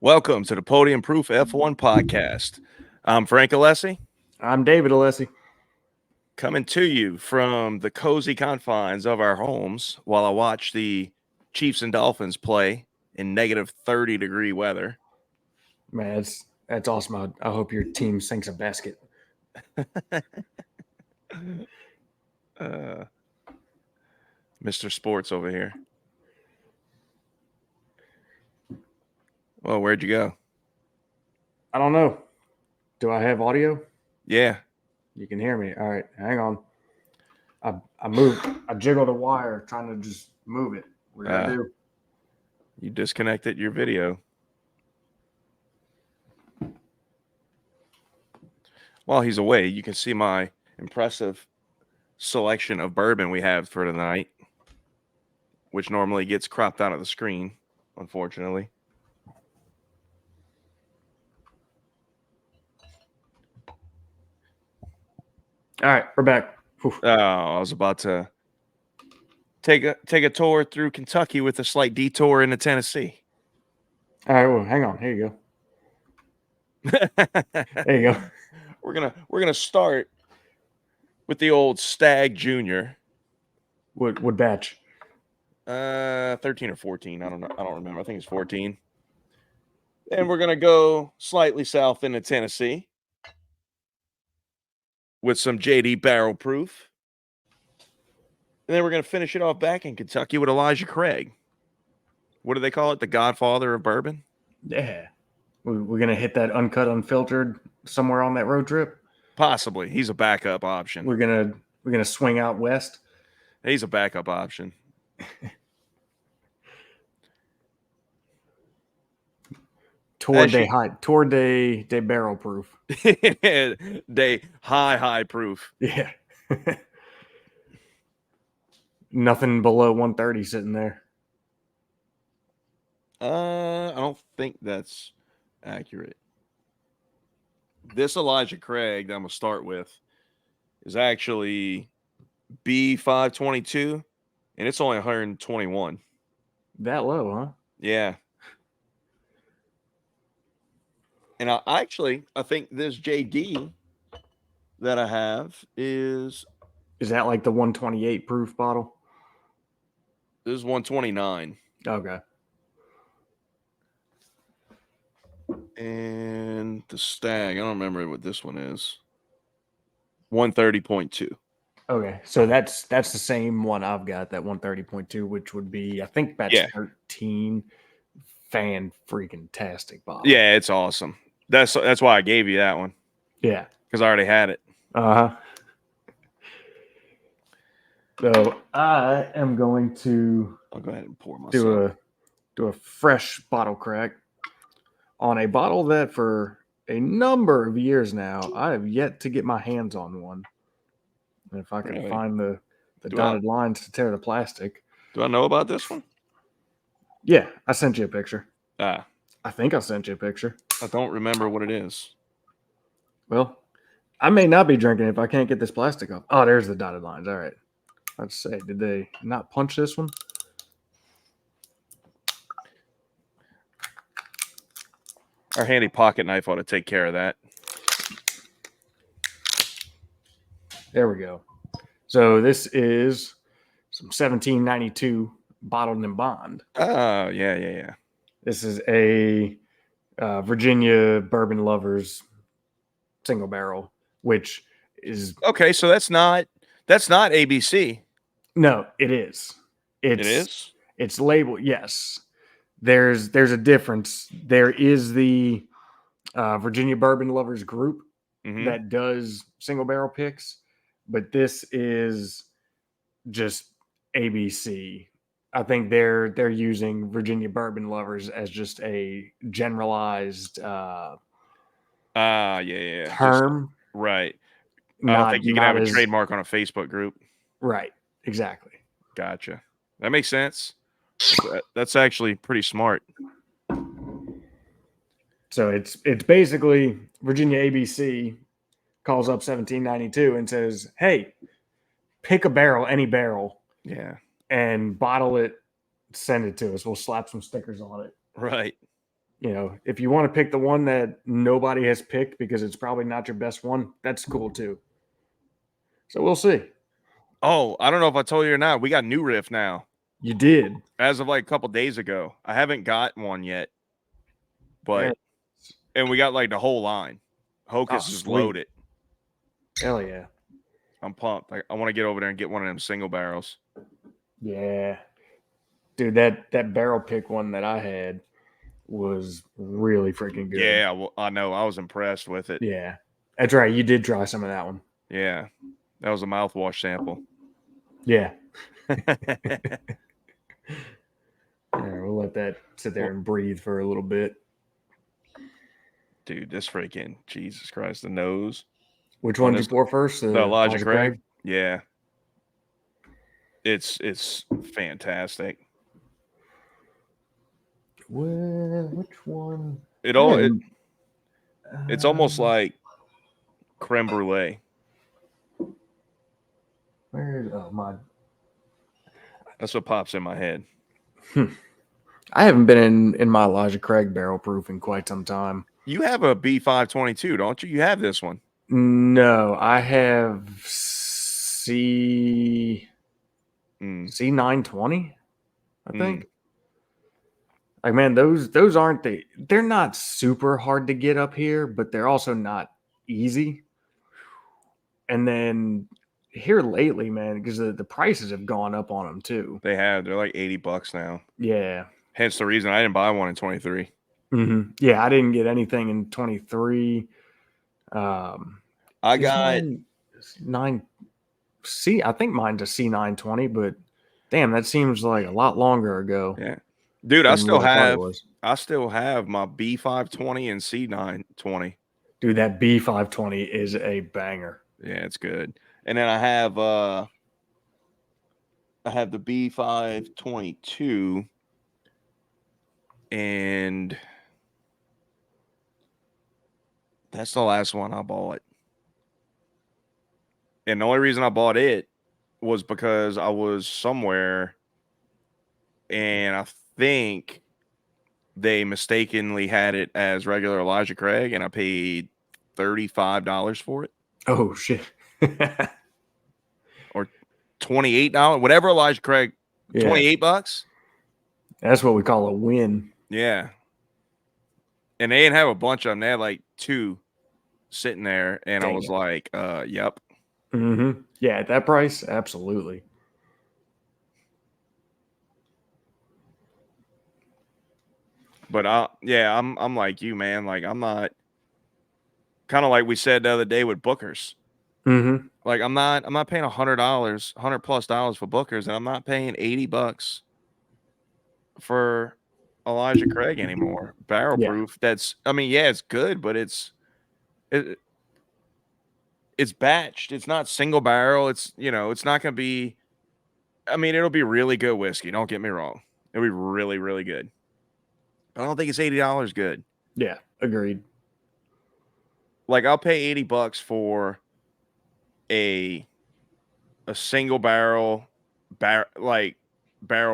Welcome to the Podium Proof F1 podcast. I'm Frank Alessi, I'm David Alessi. coming to you from the cozy confines of our homes while I watch the Chiefs and Dolphins play in negative 30-degree weather. Man, that's awesome. I hope your team sinks a basket. Mr. Sports over here. Well, where'd you go? I don't know. Do I have audio? Yeah. You can hear me. All right, hang on. I moved. I jiggled a wire trying to just move it. What did I do? You disconnected your video. While he's away, you can see my impressive selection of bourbon we have for tonight, which normally gets cropped out of the screen, unfortunately. All right, we're back. Oh, I was about to take a tour through Kentucky with a slight detour into Tennessee. All right, well, hang on. Here you go. There you go. We're gonna start with the old Stag Junior. What batch? 13 or 14. I don't know. I don't remember. I think it's 14. And we're gonna go slightly south into Tennessee with some JD Barrel Proof. And then we're going to finish it off back in Kentucky with Elijah Craig. What do they call it? The Godfather of bourbon? Yeah. We're going to hit that uncut, unfiltered somewhere on that road trip? Possibly. He's a backup option. We're gonna swing out west? He's a backup option. Tour de barrel proof. Day high proof. Yeah. Nothing below 130 sitting there. I don't think that's accurate. This Elijah Craig that I'm gonna start with is actually B522, and it's only 121. That low, huh? Yeah. And I think this JD that I have is that like the 128 proof bottle? This is 129. Okay. And the Stag, I don't remember what this one is. 130.2. Okay, so that's the same one I've got, that 130.2, which would be, I think, batch 13. Fan freaking tastic bottle. Yeah, it's awesome. That's why I gave you that one. Yeah, because I already had it. So I am going to. I'll go ahead and pour myself. Do a fresh bottle crack on a bottle that for a number of years now I have yet to get my hands on one. And if I can find the dotted lines to tear the plastic. Do I know about this one? Yeah, I sent you a picture. I think I sent you a picture. I don't remember what it is. Well, I may not be drinking if I can't get this plastic off. Oh, there's the dotted lines. All right. Let's say, did they not punch this one? Our handy pocket knife ought to take care of that. There we go. So this is some 1792 bottled in bond. Oh, yeah. This is a Virginia Bourbon Lovers single barrel, which is okay. So that's not ABC. No, it is. It is. It's labeled. Yes, there's a difference. There is the Virginia Bourbon Lovers group that does single barrel picks, but this is just ABC. I think they're using Virginia Bourbon Lovers as just a generalized term. Just, right. I don't think you can have a trademark on a Facebook group. Right. Exactly. Gotcha. That makes sense. That's actually pretty smart. So it's basically Virginia ABC calls up 1792 and says, "Hey, pick a barrel, any barrel, and bottle it, send it to us. We'll slap some stickers on it." Right. if you want to pick the one that nobody has picked because it's probably not your best one, that's cool too. So we'll see. Oh, I don't know if I told you or not. We got new riff now. You did. As of like a couple days ago. I haven't got one yet. But and we got like the whole line. Hocus is loaded. Hell yeah. I'm pumped. I want to get over there and get one of them single barrels. Yeah. Dude, that barrel pick one that I had was really freaking good. Yeah, well, I know. I was impressed with it. Yeah. That's right. You did try some of that one. Yeah. That was a mouthwash sample. Yeah. All right, we'll let that sit there and breathe for a little bit. Dude, this freaking Jesus Christ, the nose. Which one did you pour first? The Elijah Craig? Yeah. It's fantastic. Well, which one? It's almost like creme brulee. Where's my? That's what pops in my head. I haven't been in my Elijah Craig barrel proof in quite some time. You have a B522, don't you? You have this one. No, I have C920, I think. Like, man, those aren't they're not super hard to get up here, but they're also not easy. And then here lately, man, because the prices have gone up on them too. They have. They're like $80 now. Yeah. Hence the reason I didn't buy one in 23. Mm-hmm. Yeah, I didn't get anything in 23. I got I think mine's a C920, but damn, that seems like a lot longer ago. Yeah. Dude, I still have my B520 and C920. Dude, that B520 is a banger. Yeah, it's good. And then I have the B522 and that's the last one I bought. And the only reason I bought it was because I was somewhere and I think they mistakenly had it as regular Elijah Craig and I paid $35 for it. Oh, shit. Or $28, whatever Elijah Craig, $28. That's what we call a win. Yeah. And they didn't have a bunch of them. They had like 2 sitting there. And I was like, yep. Mm-hmm. Yeah, at that price, absolutely. But I'm like you, man. Like I'm not, kind of like we said the other day with Bookers. Mm-hmm. Like I'm not paying $100, $100+ for Bookers, and I'm not paying $80 for Elijah Craig anymore. Barrel proof. That's, I mean, yeah, it's good, but it's batched. It's not single barrel. It's, it's not going to be, I mean, it'll be really good whiskey. Don't get me wrong. It'll be really, really good. But I don't think it's $80 good. Yeah, agreed. Like I'll pay $80 for a single barrel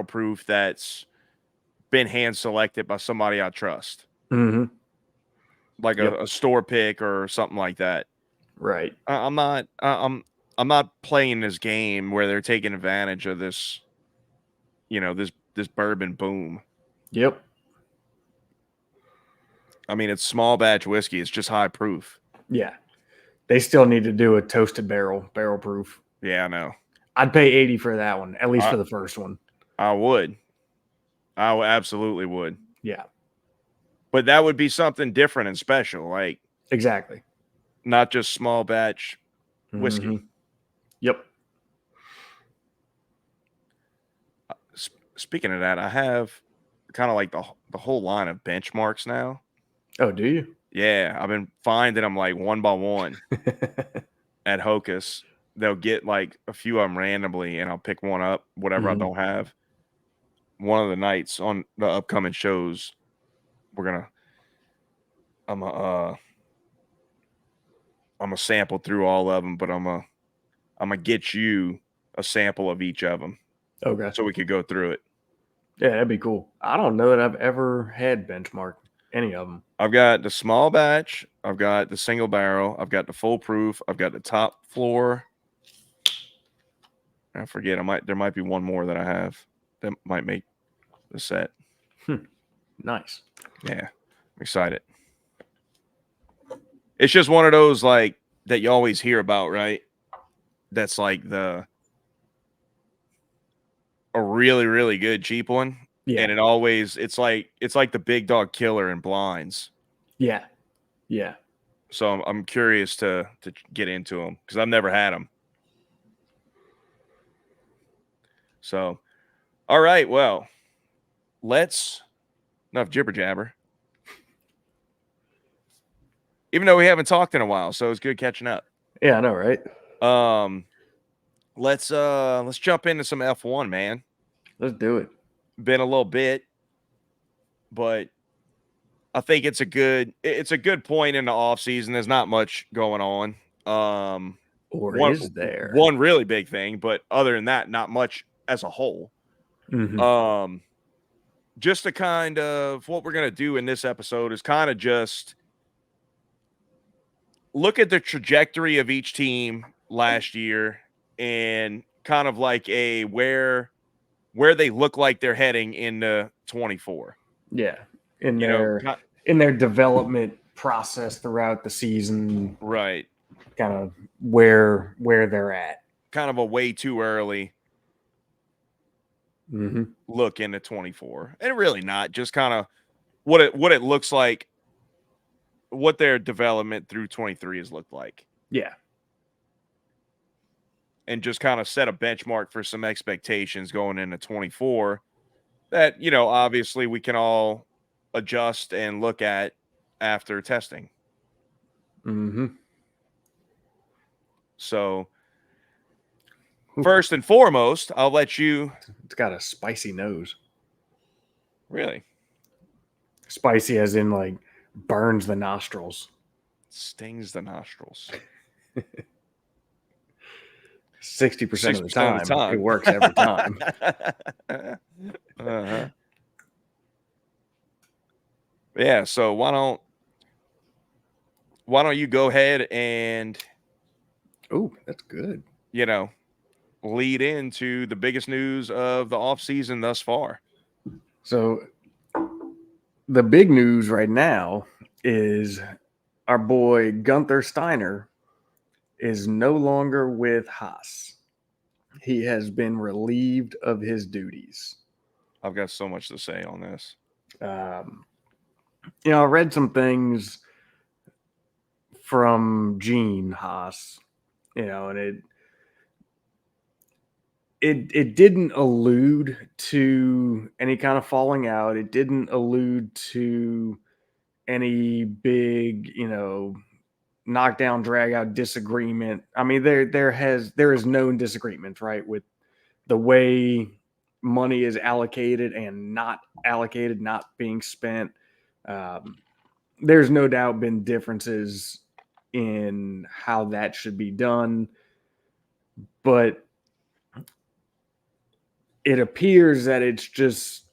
proof that's been hand selected by somebody I trust. Mm-hmm. Like a store pick or something like that. Right. I'm not playing this game where they're taking advantage of this, this bourbon boom. Yep. I mean, it's small batch whiskey. It's just high proof. Yeah. They still need to do a toasted barrel proof. Yeah, I know. I'd pay $80 for that one, at least for the first one. I would. I absolutely would. Yeah. But that would be something different and special. Like, exactly. Not just small batch whiskey. Mm-hmm. Yep. Speaking of that, I have kind of like the whole line of benchmarks now. Oh, do you? Yeah, I've been finding them like one by one at Hocus. They'll get like a few of them randomly, and I'll pick one up, whatever I don't have. One of the nights on the upcoming shows, I'm gonna sample through all of them, but I'm gonna get you a sample of each of them. Okay. So we could go through it. Yeah, that'd be cool. I don't know that I've ever had benchmark Any of them. I've got the small batch. I've got the single barrel. I've got the full proof. I've got the top floor. I forget. There might be one more that I have that might make the set. Nice. Yeah, I'm excited. It's just one of those like that you always hear about, right? That's like a really, really good cheap one. Yeah. And it's like the big dog killer in blinds. Yeah. Yeah. So I'm curious to get into them because I've never had them. So, all right, well, let's enough jibber jabber. Even though we haven't talked in a while, so it's good catching up. Yeah, I know, right? Let's jump into some F1, man. Let's do it. Been a little bit, but I think it's a good point in the off season. There's not much going on. Is there one really big thing, but other than that, not much as a whole. Mm-hmm. Just to kind of what we're gonna do in this episode is kind of just look at the trajectory of each team last year and kind of like where they look like they're heading into 24. Yeah, in their development process throughout the season, right? Kind of where they're at. Kind of a way too early look into 24, and really not. Just kind of what it looks like, what their development through 23 has looked like. Yeah. And just kind of set a benchmark for some expectations going into 24 that, obviously we can all adjust and look at after testing. So first and foremost, I'll let you. It's got a spicy nose. Really? Spicy as in like burns the nostrils. Stings the nostrils. 60% of the time, it works every time. Yeah, so why don't you go ahead and that's good. Lead into the biggest news of the offseason thus far. So the big news right now is our boy Guenther Steiner is no longer with Haas. He has been relieved of his duties. I've got so much to say on this. I read some things from Gene Haas, and it didn't allude to any kind of falling out. It didn't allude to any big, knockdown, drag out disagreement. I mean, there is known disagreement, right, with the way money is allocated and not allocated, not being spent. There's no doubt been differences in how that should be done, but it appears that it's just,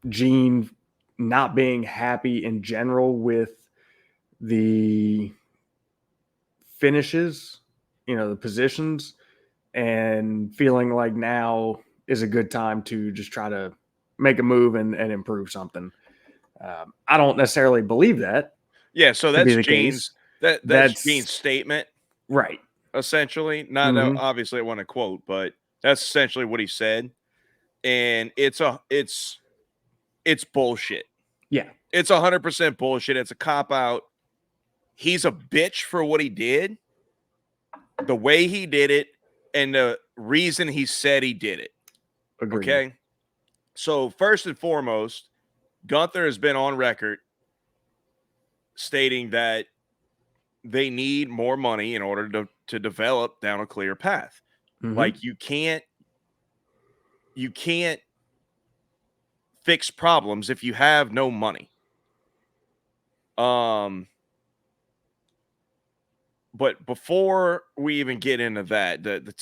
Gene not being happy in general with the finishes, the positions, and feeling like now is a good time to just try to make a move and improve something. I don't necessarily believe that. Yeah, so that's Gene's that's Gene's statement, right? Essentially, not obviously I want to quote, but that's essentially what he said, and it's bullshit. Yeah, it's 100% bullshit. It's a cop out. He's a bitch for what he did, the way he did it, and the reason he said he did it. Agreed. Okay, so first and foremost, Guenther has been on record stating that they need more money in order to develop down a clear path. Like you can't fix problems if you have no money. But before we even get into that, the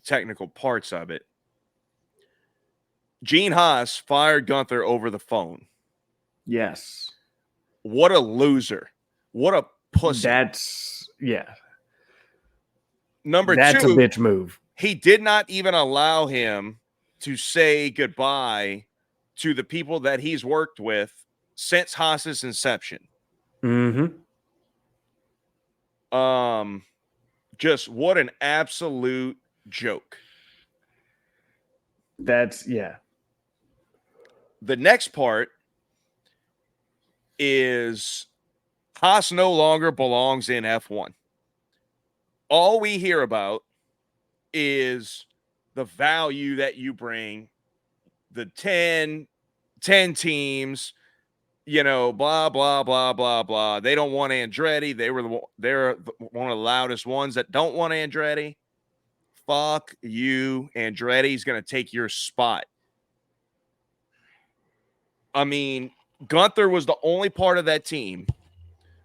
technical parts of it, Gene Haas fired Guenther over the phone. Yes. What a loser. What a pussy. That's Number that's a 2, bitch move. he did not even allow him to say goodbye to the people that he's worked with since Haas's inception. Mm-hmm. Just what an absolute joke. That's The next part is Haas no longer belongs in F1. All we hear about is the value that you bring, the 10 teams, blah, blah, blah, blah, blah. They don't want Andretti. They're one of the loudest ones that don't want Andretti. Fuck you. Andretti's going to take your spot. I mean, Guenther was the only part of that team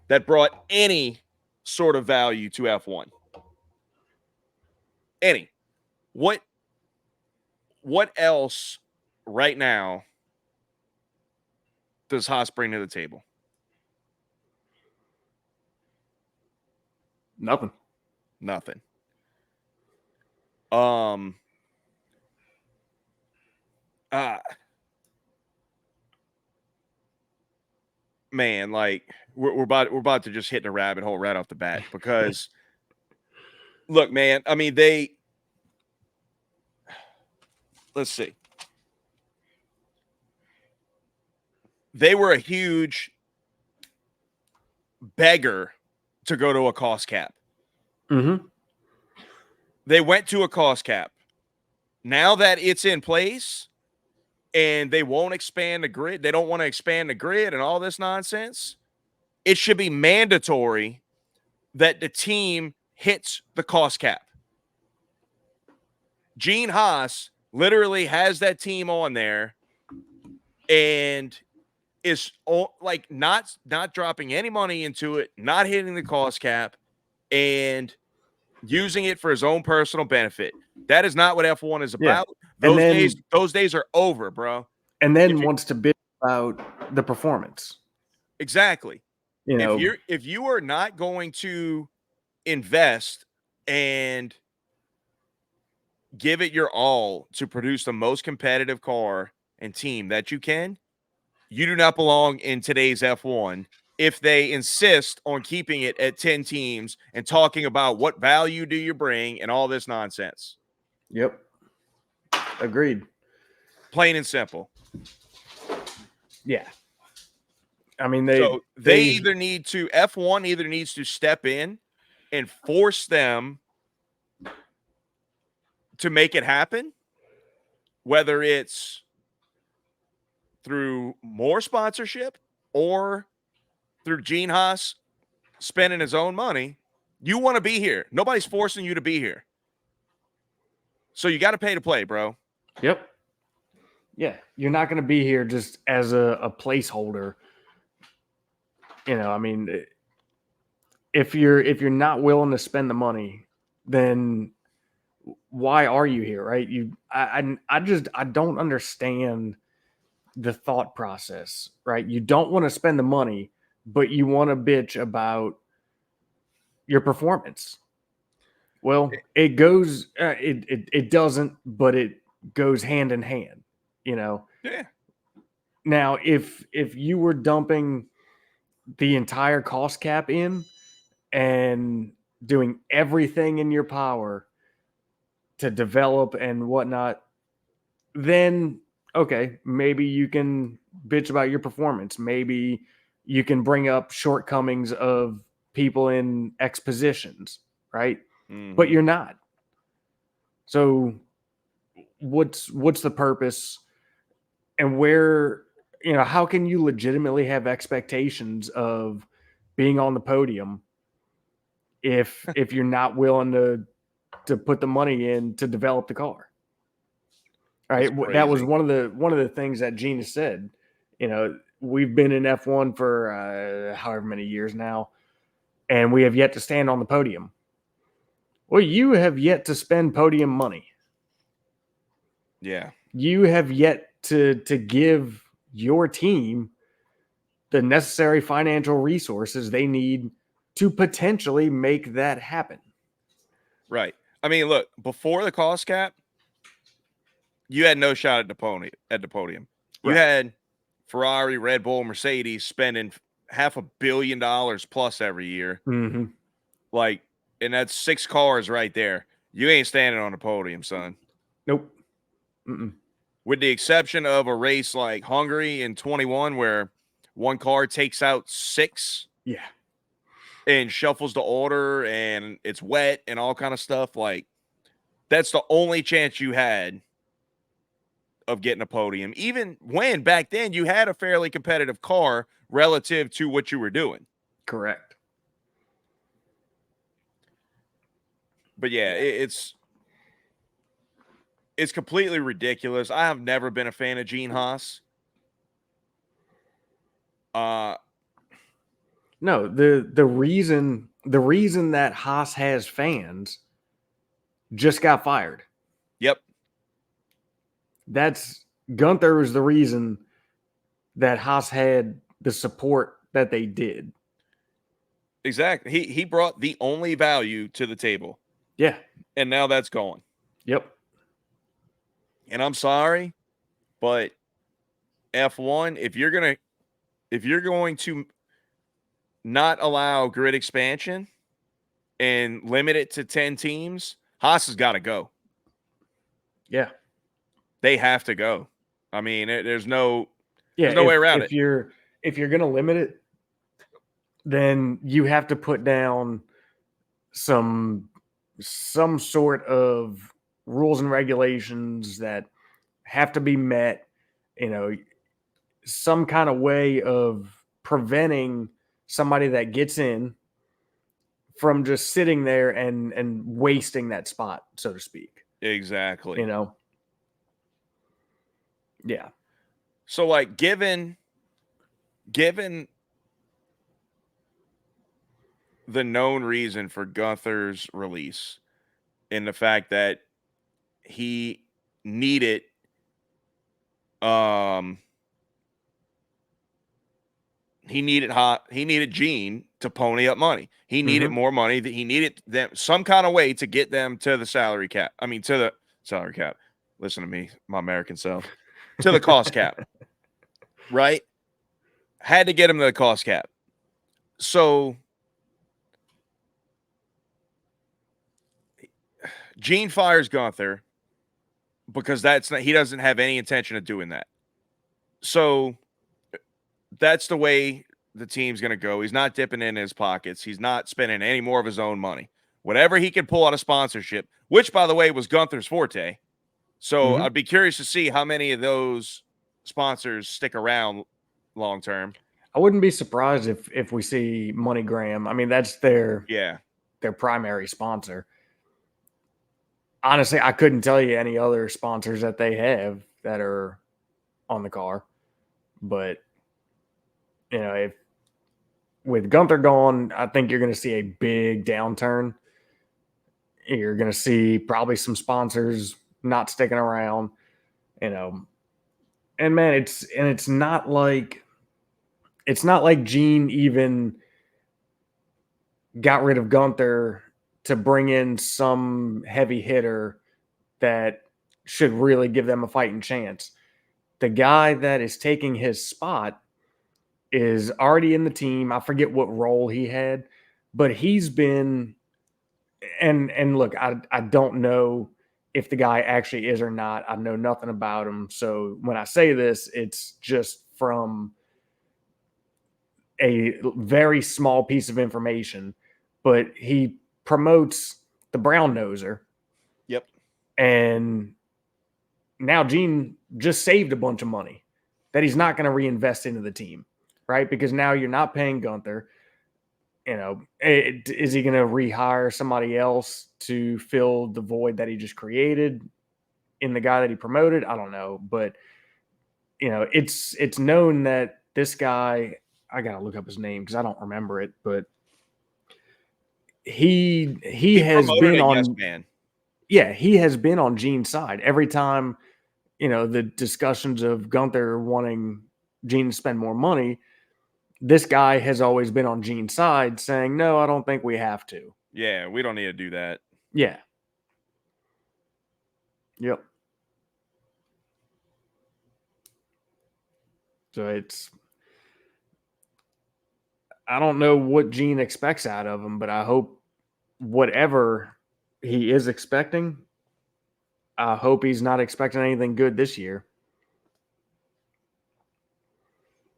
that brought any sort of value to F1. Any. What else right now does Haas bring to the table? nothing. Man, like we're about to just hit a rabbit hole right off the bat because look, man, I mean let's see. They were a huge beggar to go to a cost cap. Mm-hmm. They went to a cost cap. Now that it's in place and they won't expand the grid, they don't want to expand the grid and all this nonsense, it should be mandatory that the team hits the cost cap. Gene Haas literally has that team on there and is like not dropping any money into it, not hitting the cost cap, and using it for his own personal benefit. That is not what F1 is about. Those days are over, bro. And then wants to bitch about the performance. Exactly. If you are not going to invest and give it your all to produce the most competitive car and team that you can, you do not belong in today's F1 if they insist on keeping it at 10 teams and talking about what value do you bring and all this nonsense. Yep. Agreed. Plain and simple. Yeah. I mean, they either need to, F1 either needs to step in and force them to make it happen, whether it's through more sponsorship or through Gene Haas spending his own money. You want to be here. Nobody's forcing you to be here. So you got to pay to play, bro. Yep. Yeah. You're not going to be here just as a placeholder. I mean, if you're not willing to spend the money, then why are you here, right? I don't understand the thought process, right? You don't want to spend the money, but you want to bitch about your performance. Well, it goes, it doesn't, but it goes hand in hand, Yeah. Now, if you were dumping the entire cost cap in and doing everything in your power to develop and whatnot, then okay, maybe you can bitch about your performance. Maybe you can bring up shortcomings of people in X positions, right? Mm-hmm. But you're not. So what's the purpose? And where, how can you legitimately have expectations of being on the podium if you're not willing to put the money in to develop the car? All right, that was one of the things that Gina said. We've been in F1 for however many years now, and we have yet to stand on the podium. Well, you have yet to spend podium money. Yeah. You have yet to give your team the necessary financial resources they need to potentially make that happen. Right. I mean, look, before the cost cap, you had no shot at the podium. You Right. had Ferrari, Red Bull, Mercedes spending $500 million plus every year. Mm-hmm. Like, and that's 6 cars right there. You ain't standing on the podium, son. Nope. Mm-mm. With the exception of a race like Hungary in 21, where one car takes out 6. Yeah. And shuffles the order, and it's wet and all kind of stuff. Like, that's the only chance you had of getting a podium, even when back then you had a fairly competitive car relative to what you were doing. Correct. But yeah, it's completely ridiculous. I have never been a fan of Gene Haas. No, the reason that Haas has fans just got fired. Yep. That's Guenther was the reason that Haas had the support that they did. Exactly. He brought the only value to the table. Yeah. And now that's gone. Yep. And I'm sorry, but F1, if you're going to not allow grid expansion and limit it to 10 teams, Haas has got to go. Yeah. They have to go. I mean, there's no way around it. If you're going to limit it, then you have to put down some sort of rules and regulations that have to be met, some kind of way of preventing somebody that gets in from just sitting there and wasting that spot, so to speak. Exactly. Yeah. So, like, given the known reason for Guenther's release and the fact that he needed he needed Gene to pony up money. He needed more money. That he needed them some kind of way to get them to the salary cap. I mean, to the salary cap. Listen to me, my American self. To the cost cap. Right? Had to get him to the cost cap. So Gene fires Guenther because he doesn't have any intention of doing that. So that's the way the team's going to go. He's not dipping in his pockets. He's not spending any more of his own money. Whatever he can pull out of sponsorship, which, by the way, was Guenther's forte. So I'd be curious to see how many of those sponsors stick around long term. I wouldn't be surprised if we see MoneyGram. I mean, that's their primary sponsor. Honestly, I couldn't tell you any other sponsors that they have that are on the car. But, if with Guenther gone, I think you're going to see a big downturn. You're going to see probably some sponsors not sticking around, and man, it's not like Gene even got rid of Guenther to bring in some heavy hitter that should really give them a fighting chance. The guy that is taking his spot is already in the team. I forget what role he had, but he's been and look, I don't know if the guy actually is or not. I know nothing about him. So when I say this, it's just from a very small piece of information, but he promotes the brown noser. Yep. And now Gene just saved a bunch of money that he's not going to reinvest into the team, right? Because now you're not paying Guenther. Is he going to rehire somebody else to fill the void that he just created in the guy that he promoted? I don't know. But, it's known that this guy, I got to look up his name because I don't remember it, but he has been on, yes man. Yeah, he has been on Gene's side every time, the discussions of Guenther wanting Gene to spend more money. This guy has always been on Gene's side saying, no, I don't think we have to. Yeah, we don't need to do that. Yeah. Yep. So I don't know what Gene expects out of him, but I hope whatever he is expecting, I hope he's not expecting anything good this year.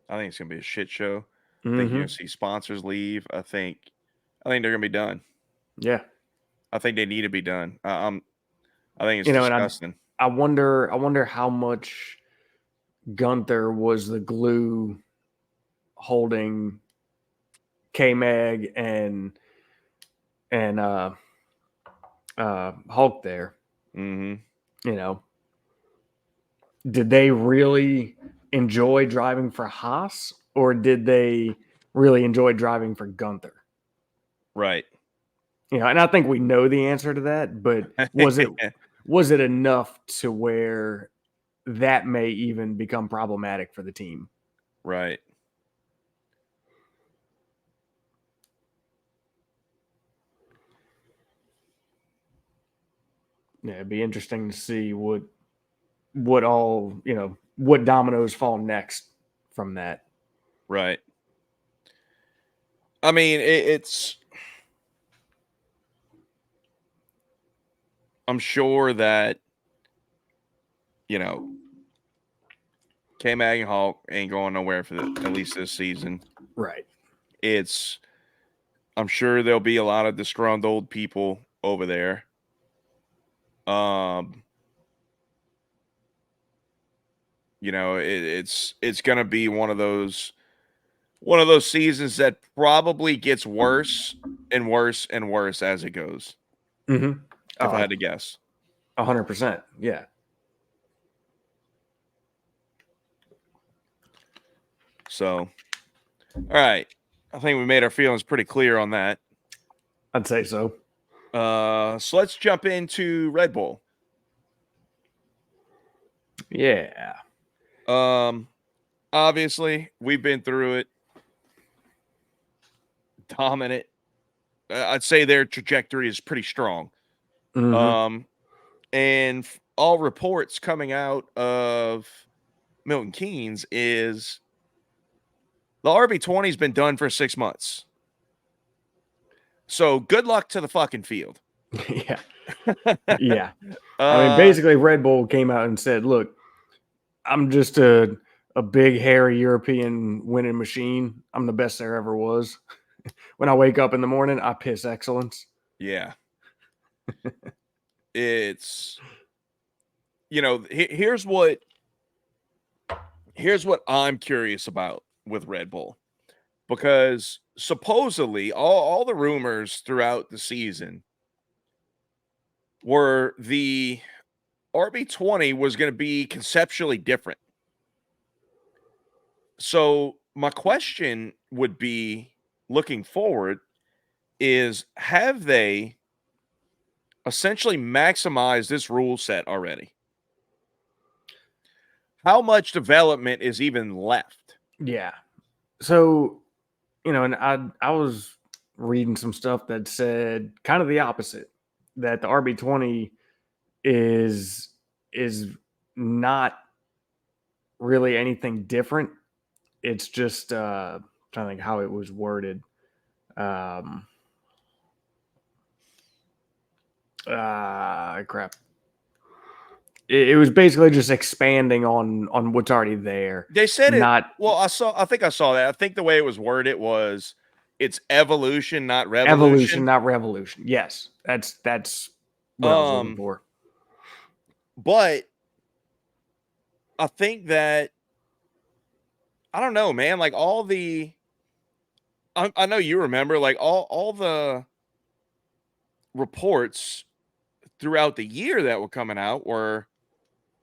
I think it's gonna be a shit show. I think Mm-hmm. you're gonna see sponsors leave. I think they're gonna be done. Yeah. I think they need to be done. I think it's And disgusting. I wonder how much Guenther was the glue holding K-Mag and Hulk there. Mm-hmm. You know, did they really enjoy driving for Haas, or did they really enjoy driving for Guenther? Right. And I think we know the answer to that, but was it enough to where that may even become problematic for the team? Right. Yeah, it'd be interesting to see what all what dominoes fall next from that. Right. I mean, it's. I'm sure that K-Mag and Hulk ain't going nowhere for at least this season. Right. I'm sure there'll be a lot of disgruntled people over there. It's gonna be one of those seasons that probably gets worse and worse and worse as it goes. Mm-hmm. If I had to guess. 100%. Yeah. So, all right. I think we made our feelings pretty clear on that. I'd say so. So let's jump into Red Bull. Yeah. Obviously, we've been through it. Dominant. I'd say their trajectory is pretty strong. Mm-hmm. And all reports coming out of Milton Keynes is the RB20's been done for 6 months. So good luck to the fucking field. Yeah. Yeah. I mean, basically, Red Bull came out and said, look, I'm just a big, hairy European winning machine. I'm the best there ever was. When I wake up in the morning, I piss excellence. Yeah. It's, here's what I'm curious about with Red Bull. Because supposedly all the rumors throughout the season were the RB20 was going to be conceptually different. So my question would be, looking forward, is have they essentially maximized this rule set already? How much development is even left? Yeah. So, and I was reading some stuff that said kind of the opposite, that the RB20 is not really anything different. It's just trying to think how it was worded. Crap. It was basically just expanding on what's already there. They said not it. Well, I think I saw that. I think the way it was worded was it's evolution, not revolution. Evolution, not revolution. Yes, that's what I was looking for. But I think that I don't know, man. Like all the, I know you remember, like all the reports throughout the year that were coming out were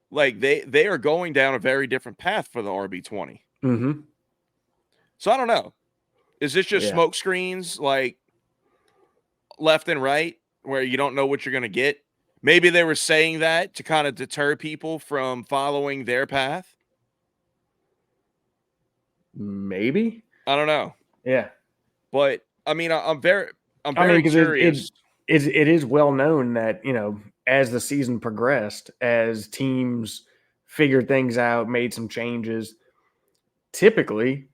like they are going down a very different path for the RB20. Mm-hmm. So I don't know. Is this just smoke screens like left and right where you don't know what you're going to get? Maybe they were saying that to kind of deter people from following their path. Maybe. I don't know. Yeah. But I mean, I'm I mean, very because curious. it is well known that, you know, as the season progressed, as teams figured things out, made some changes, typically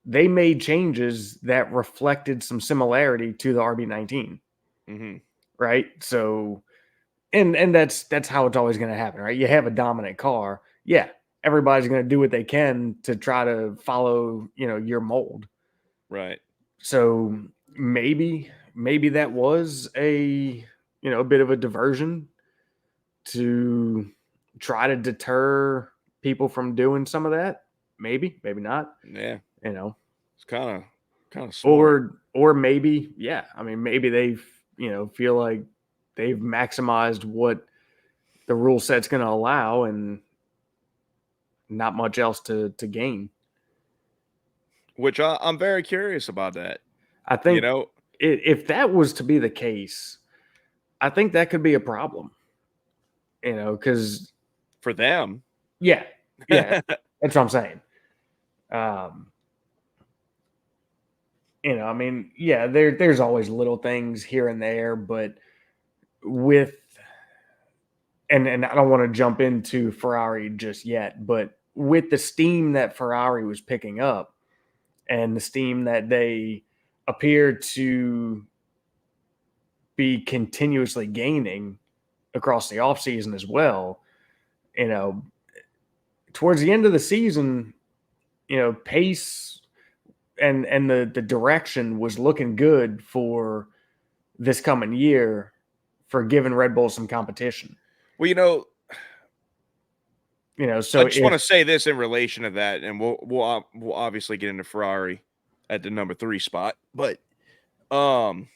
they made changes that reflected some similarity to the RB19, Mm-hmm. right? So, and that's how it's always going to happen, right? You have a dominant car, yeah. Everybody's going to do what they can to try to follow, you know, your mold. Right. So maybe that was a, you know, a bit of a diversion to try to deter people from doing some of that. Maybe not. Yeah. You know, It's kind of smart. or maybe, yeah. I mean, maybe they've, you know, feel like they've maximized what the rule set's going to allow and not much else to gain. Which I'm very curious about that. I You think know, if that was to be the case, I think that could be a problem. You know, because for them. yeah, yeah, that's what I'm saying. Um, you know, I mean, yeah, there's always little things here and there, but with and I don't want to jump into Ferrari just yet, but with the steam that Ferrari was picking up and the steam that they appear to be continuously gaining across the offseason as well, you know, towards the end of the season, you know, pace and the direction was looking good for this coming year for giving Red Bull some competition. Well, you know, You know, I so just want to if say this in relation to that, and we'll obviously get into Ferrari at the number 3 spot. But um,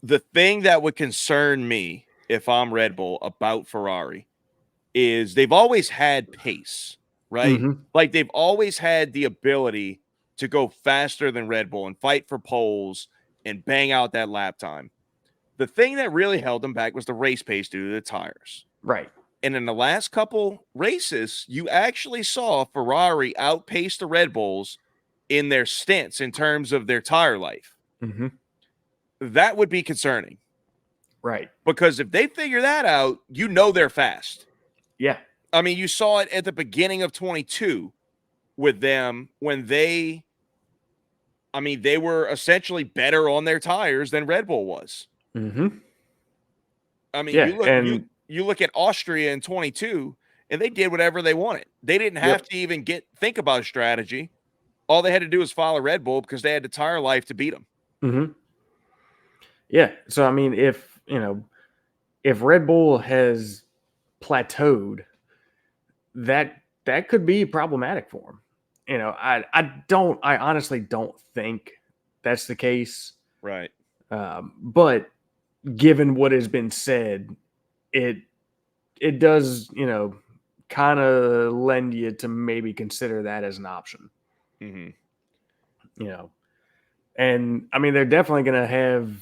the thing that would concern me if I'm Red Bull about Ferrari is they've always had pace, right? mm-hmm, Like they've always had the ability to go faster than Red Bull and fight for poles and bang out that lap time. The thing that really held them back was the race pace due to the tires. right, And in the last couple races, you actually saw Ferrari outpace the Red Bulls in their stints in terms of their tire life. mm-hmm, That would be concerning right, because if they figure that out, you know they're fast. yeah, I mean, you saw it at the beginning of 22 with them when they were essentially better on their tires than Red Bull was. mm-hmm, I mean, yeah, and you look at Austria in 22 and they did whatever they wanted. They didn't have yep, to even think about a strategy. All they had to do was follow Red Bull because they had the tire life to beat them. mm-hmm, yeah. So I mean, if you know, if Red Bull has plateaued, that could be problematic for them. You know, I honestly don't think that's the case. Right. But given what has been said, it it does, you know, kind of lend you to maybe consider that as an option. Mm-hmm. You know, and I mean they're definitely going to have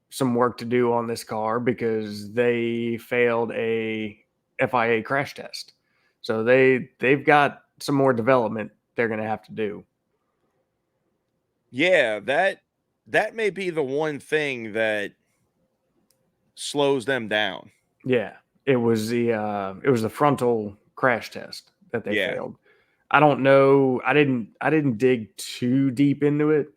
some work to do on this car because they failed a FIA crash test. So they've got some more development they're going to have to do. Yeah, that may be the one thing that slows them down. Yeah, it was the frontal crash test that they Yeah. failed. I don't know. I didn't dig too deep into it.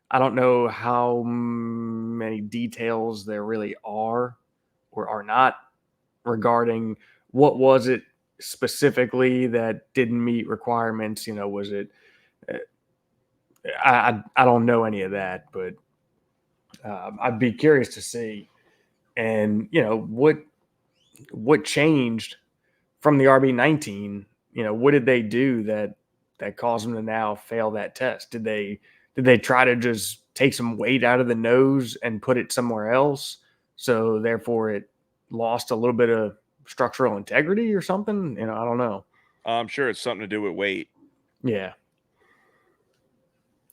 I don't know how many details there really are or are not regarding what was it specifically that didn't meet requirements. You know, was it? uh, I don't know any of that, but I'd be curious to see. And you know what changed from the RB19, you know, what did they do that caused them to now fail that test? Did they try to just take some weight out of the nose and put it somewhere else, so therefore it lost a little bit of structural integrity or something? You know, I don't know. I'm sure it's something to do with weight. Yeah,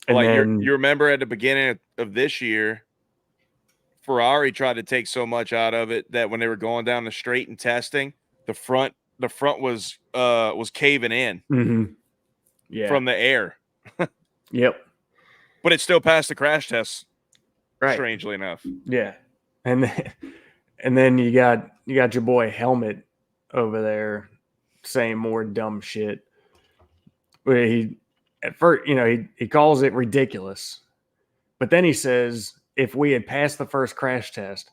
and Like then you remember at the beginning of this year, Ferrari tried to take so much out of it that when they were going down the straight and testing, the front was caving in mhm, yeah, from the air. yep, But it still passed the crash test, Right. strangely enough. Yeah. And then you got your boy Helmet over there saying more dumb shit. Where he at first, he calls it ridiculous. But then he says if we had passed the first crash test,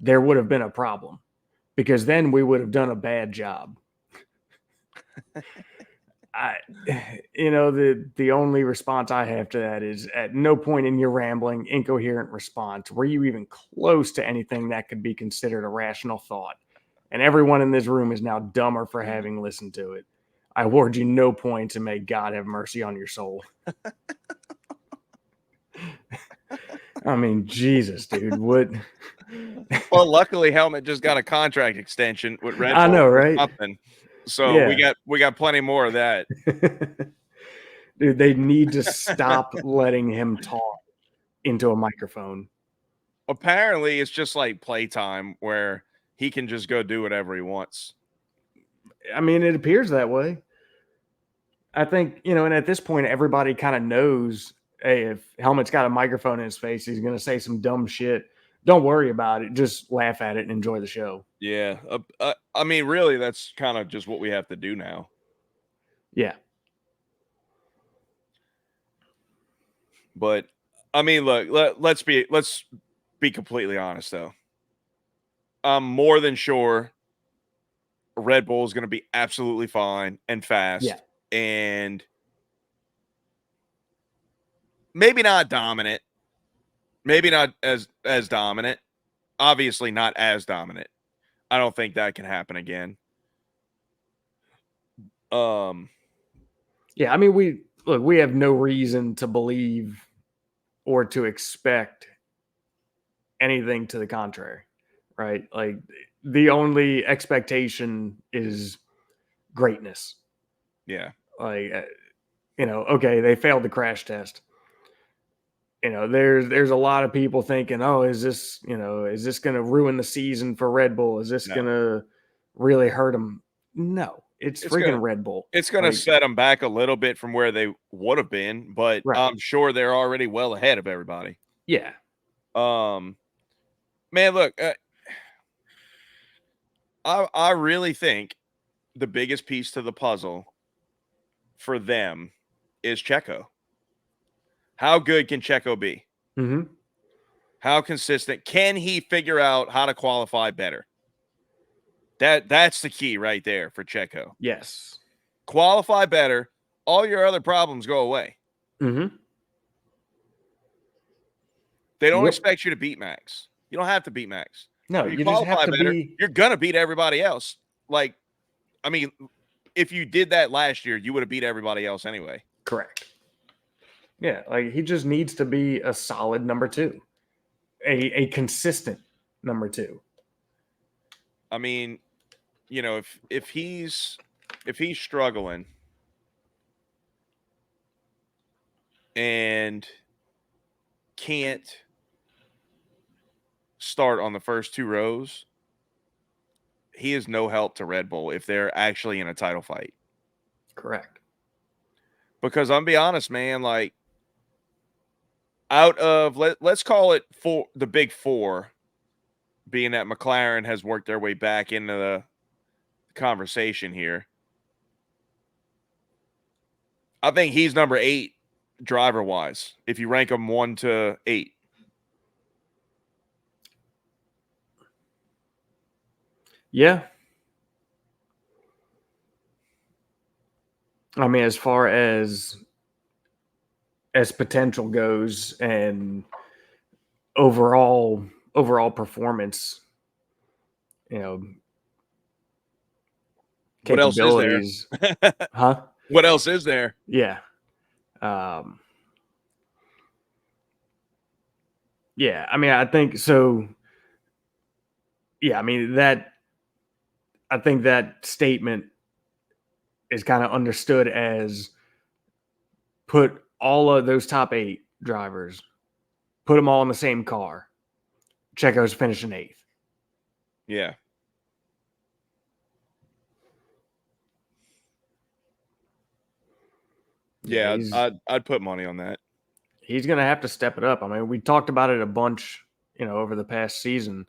there would have been a problem because then we would have done a bad job. The only response I have to that is at no point in your rambling, incoherent response were you even close to anything that could be considered a rational thought. And everyone in this room is now dumber for having listened to it. I award you no points and may God have mercy on your soul. I mean, Jesus, dude, what? Well, luckily, Helmet just got a contract extension with Red Bull. I know, right? Something. So Yeah. we got plenty more of that. Dude, they need to stop letting him talk into a microphone. Apparently, it's just like playtime where he can just go do whatever he wants. I mean, it appears that way. I think, and at this point, everybody kind of knows, hey, if Helmet's got a microphone in his face, he's going to say some dumb shit. Don't worry about it. Just laugh at it and enjoy the show. Yeah. I mean, really, that's kind of just what we have to do now. Yeah. But, I mean, look, let's be completely honest, though. I'm more than sure Red Bull is going to be absolutely fine and fast. Yeah. And maybe not dominant. Maybe not as dominant. Obviously not as dominant. I don't think that can happen again. Yeah, I mean, we have no reason to believe or to expect anything to the contrary, right? Like the only expectation is greatness. Yeah. Like okay, they failed the crash test. There's a lot of people thinking, oh, is this going to ruin the season for Red Bull? Is this going to really hurt them? No, it's freaking Red Bull. It's going to set them back a little bit from where they would have been, but right. I'm sure they're already well ahead of everybody. Yeah. Man, look, I really think the biggest piece to the puzzle for them is Checo. How good can Checo be? Mm-hmm. How consistent? Can he figure out how to qualify better? That's the key right there for Checo. Yes. Qualify better. All your other problems go away. Mm-hmm. They don't expect you to beat Max. You don't have to beat Max. No, you just have to better, you're going to beat everybody else. Like, I mean, if you did that last year, you would have beat everybody else anyway. Correct. Yeah, like he just needs to be a solid number two. A consistent number two. I mean, if he's struggling and can't start on the first two rows, he is no help to Red Bull if they're actually in a title fight. Correct. Because I'm be honest, man, like out of let's call it the big four, being that McLaren has worked their way back into the conversation here. I think he's number 8 driver wise, if you rank them 1 to 8. Yeah. I mean, as far as potential goes and overall performance, what else is there? Huh? What else is there? Yeah. Yeah, I mean, I think so. Yeah, I mean, I think that statement is kind of understood as put all of those top 8 drivers, put them all in the same car. Checo's finishing 8th. Yeah. Yeah, I'd put money on that. he's going to have to step it up. I mean, we talked about it a bunch, over the past season.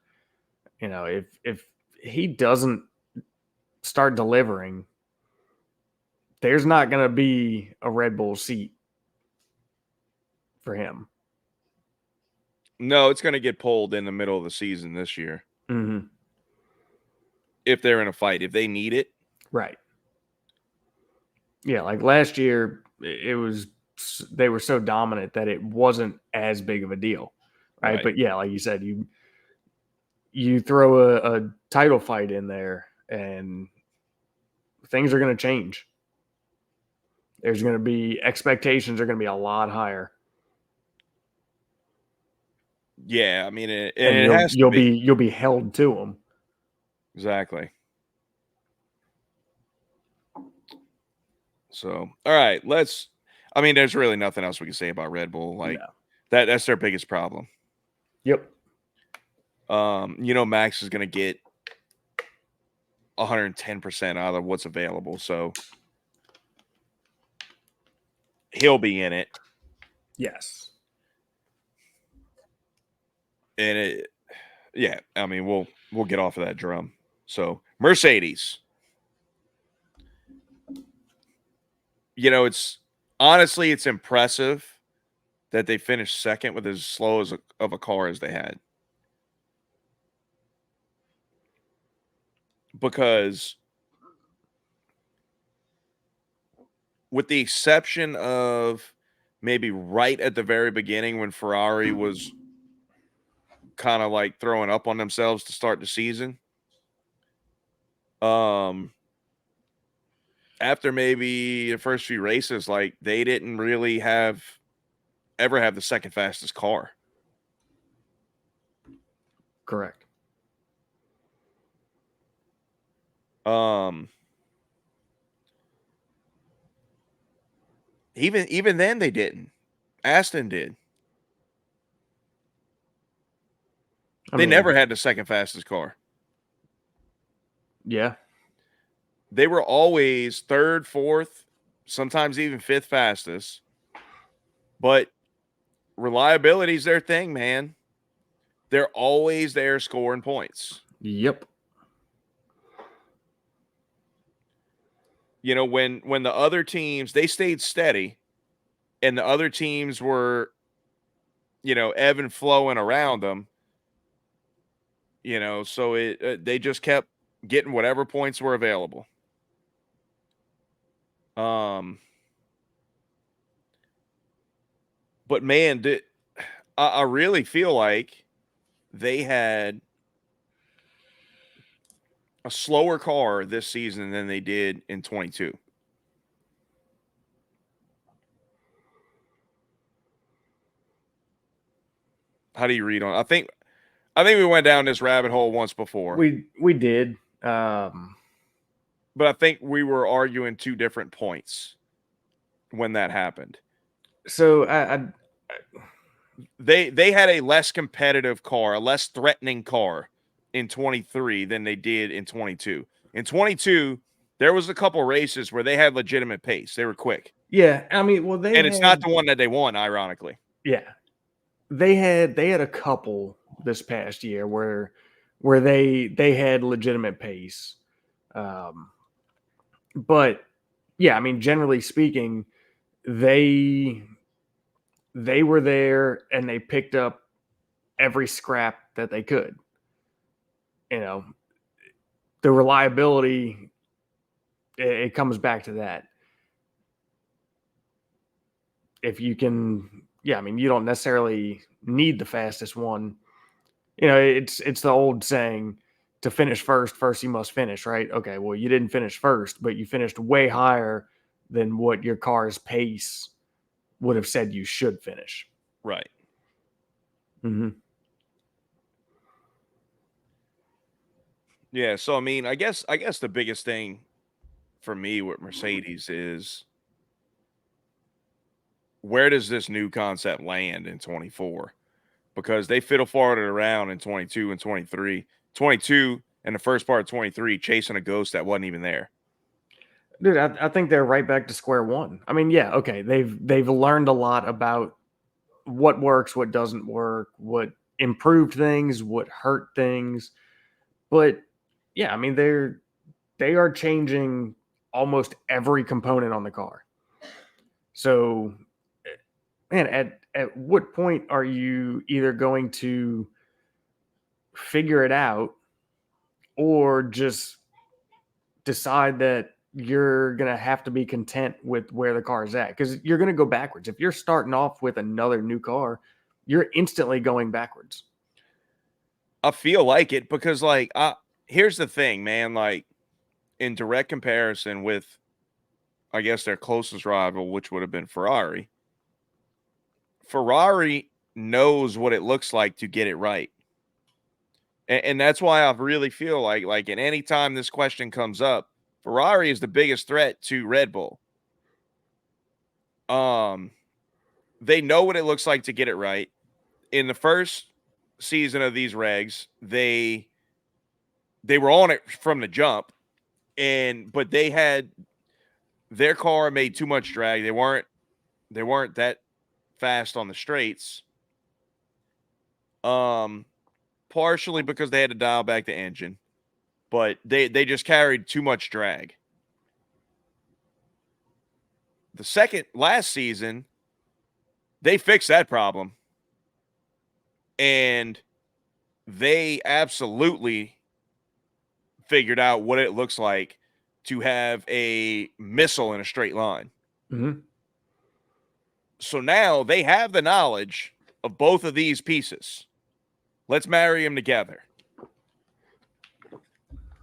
If he doesn't start delivering, there's not going to be a Red Bull seat for him. No, it's going to get pulled in the middle of the season this year. Mm-hmm. If they're in a fight, if they need it. Right. Yeah, like last year, they were so dominant that it wasn't as big of a deal, right? But yeah, like you said, you throw a title fight in there, and things are going to change. There's going to be expectations are going to be a lot higher. Yeah, I mean, and you'll be held to them. Exactly. So, all right, I mean, there's really nothing else we can say about Red Bull. Like that's their biggest problem. Yep. Max is going to get 110% out of what's available, so he'll be in it. Yes. And I mean, we'll get off of that drum. So, Mercedes. It's impressive that they finished second with as slow of a car as they had. Because with the exception of maybe right at the very beginning when Ferrari was kind of like throwing up on themselves to start the season, after maybe the first few races, like they didn't really ever have the second fastest car. Correct. Even then they didn't. Aston did. They never had the second fastest car. Yeah. They were always third, fourth, sometimes even fifth fastest. But reliability is their thing, man. They're always there scoring points. Yep. When the other teams, they stayed steady and the other teams were, ebb and flowing around them, so they just kept getting whatever points were available. But man, I really feel like they had a slower car this season than they did in 22. How do you read on? I think we went down this rabbit hole once before. We did. But I think we were arguing two different points when that happened. So they had a less competitive car, a less threatening car in 23 than they did in 22. In 22, there was a couple races where they had legitimate pace. They were quick. Yeah, I mean, it's not the one that they won, ironically. Yeah, they had a couple this past year where they had legitimate pace. But yeah, I mean, generally speaking, they were there and they picked up every scrap that they could. The reliability, it comes back to that. If you can, I mean, you don't necessarily need the fastest one. It's the old saying, to finish first you must finish, right? Okay, well, you didn't finish first, but you finished way higher than what your car's pace would have said you should finish. Right. Mm-hmm. Yeah, so I mean, I guess the biggest thing for me with Mercedes is, where does this new concept land in 24? Because they fiddle-farted around in 22 and 23. 22 and the first part of 23 chasing a ghost that wasn't even there. Dude, I think they're right back to square one. I mean, yeah, okay, they've learned a lot about what works, what doesn't work, what improved things, what hurt things. But yeah, I mean they are changing almost every component on the car. So man, at what point are you either going to figure it out or just decide that you're going to have to be content with where the car is at? Because you're going to go backwards. If you're starting off with another new car, you're instantly going backwards. I feel like it because, like, here's the thing, man. Like, in direct comparison with, I guess, their closest rival, which would have been Ferrari, Ferrari knows what it looks like to get it right. And that's why I really feel like at any time this question comes up, Ferrari is the biggest threat to Red Bull. They know what it looks like to get it right. In the first season of these regs, they were on it from the jump, but they had their car made too much drag. They weren't that fast on the straights. Partially because they had to dial back the engine, but they just carried too much drag. The last season, they fixed that problem. And they absolutely figured out what it looks like to have a missile in a straight line. Mm-hmm. So now they have the knowledge of both of these pieces. Let's marry them together.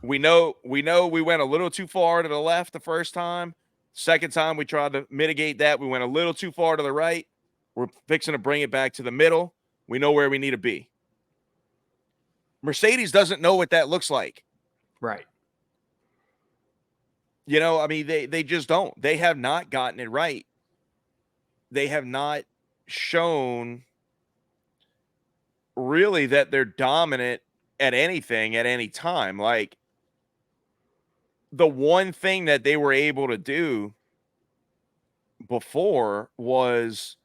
We know we went a little too far to the left the first time. Second time we tried to mitigate that. We went a little too far to the right. We're fixing to bring it back to the middle. We know where we need to be. Mercedes doesn't know what that looks like. Right. You know, I mean, they just don't. They have not gotten it right. They have not shown really that they're dominant at anything at any time. Like, the one thing that they were able to do before was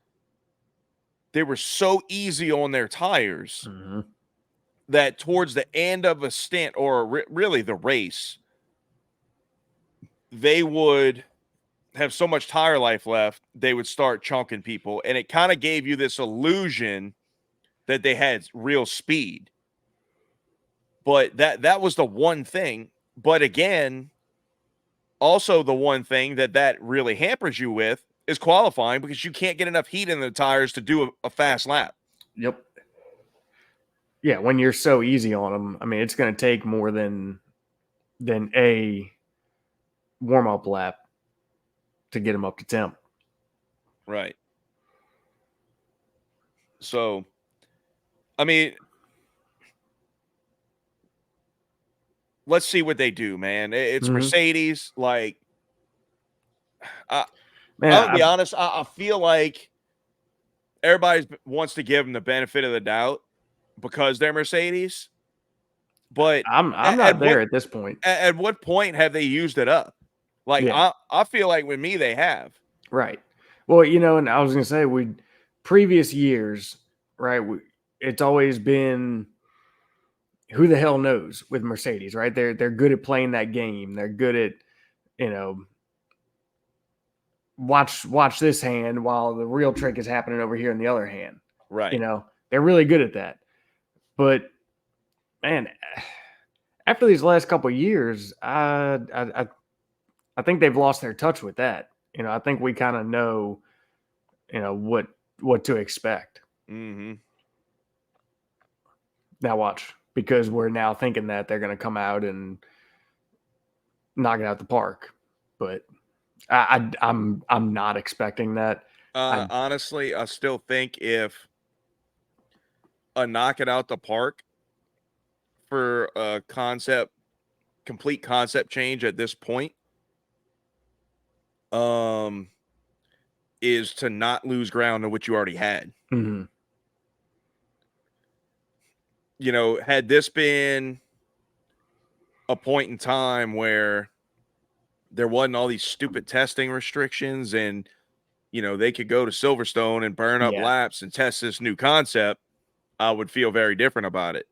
they were so easy on their tires that towards the end of a stint or really the race, they would have so much tire life left, they would start chunking people. And it kind of gave you this illusion that they had real speed. But that was the one thing. But again, also the one thing that really hampers you with is qualifying because you can't get enough heat in the tires to do a fast lap. Yep. Yeah, when you're so easy on them, I mean, it's going to take more than a warm-up lap to get them up to temp. Right. So, I mean, let's see what they do, man. It's Mercedes. Like, I'll be honest. I feel like everybody wants to give them the benefit of the doubt because they're Mercedes. But I'm not there at this point. At what point have they used it up? Like, Yeah. I feel like with me, they have. Right. Well, you know, and I was going to say, previous years, right, it's always been who the hell knows with Mercedes, right? They're good at playing that game. They're good at, you know, watch this hand while the real trick is happening over here in the other hand. Right. You know, they're really good at that. But man, after these last couple of years, I think they've lost their touch with that. You know, I think we kind of know, you know, what to expect. Mm-hmm. Now watch, because we're now thinking that they're going to come out and knock it out the park, but I'm not expecting that. Honestly, I still think if a knock it out the park for a complete concept change at this point, is to not lose ground on what you already had. Mm-hmm. You know, had this been a point in time where there wasn't all these stupid testing restrictions and, they could go to Silverstone and burn up laps and test this new concept, I would feel very different about it.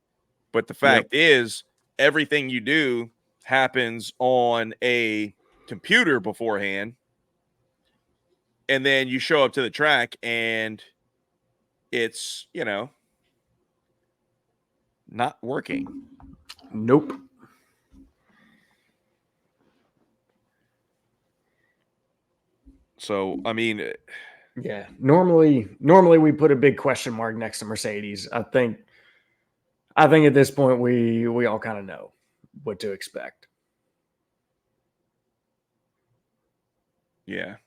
But the fact is, everything you do happens on a computer beforehand, and then you show up to the track and it's, not working. Nope. So, I mean, yeah, normally we put a big question mark next to Mercedes. I think at this point we all kind of know what to expect. Yeah.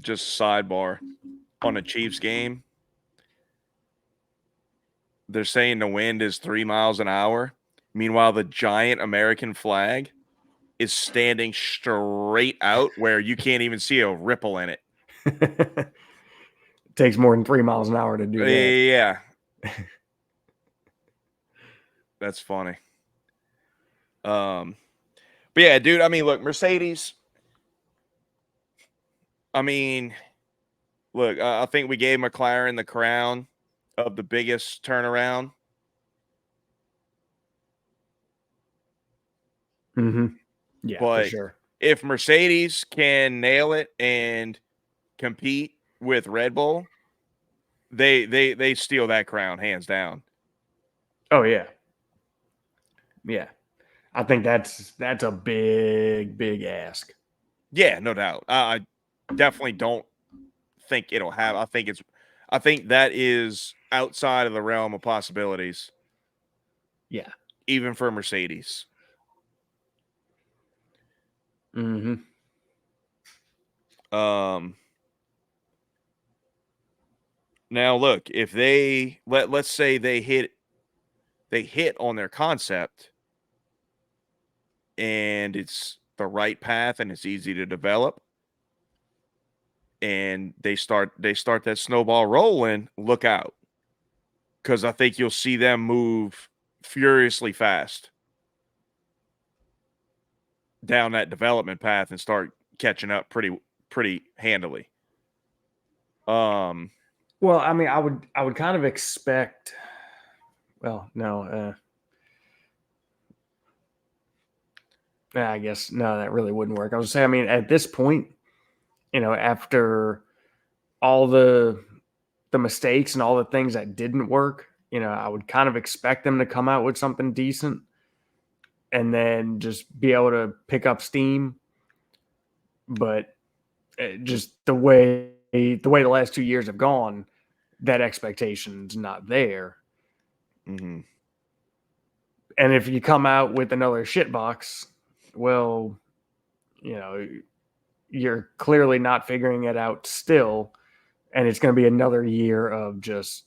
Just sidebar on a Chiefs game. They're saying the wind is 3 miles an hour. Meanwhile, the giant American flag is standing straight out where you can't even see a ripple in it. It takes more than 3 miles an hour to do that. Yeah. That's funny. But yeah, dude, I mean, look, Mercedes. I mean, look, I think we gave McLaren the crown of the biggest turnaround. Mm-hmm. Yeah, but for sure. If Mercedes can nail it and compete with Red Bull, they steal that crown hands down. Oh yeah. Yeah. I think that's a big ask. Yeah, no doubt. I definitely don't think it'll have. I think that is outside of the realm of possibilities. Yeah. Even for Mercedes. Mm-hmm. Now look, if they let's say they hit on their concept and it's the right path and it's easy to develop and they start that snowball rolling, look out. Cuz I think you'll see them move furiously fast down that development path and start catching up pretty handily. Well, I mean, I would kind of expect. Well, no. I guess no, that really wouldn't work. I was saying, I mean, at this point, after all the mistakes and all the things that didn't work, I would kind of expect them to come out with something decent, and then just be able to pick up steam. But just the way the last 2 years have gone, that expectation's not there. Mm-hmm. And if you come out with another shitbox, well, you're clearly not figuring it out still, and it's going to be another year of just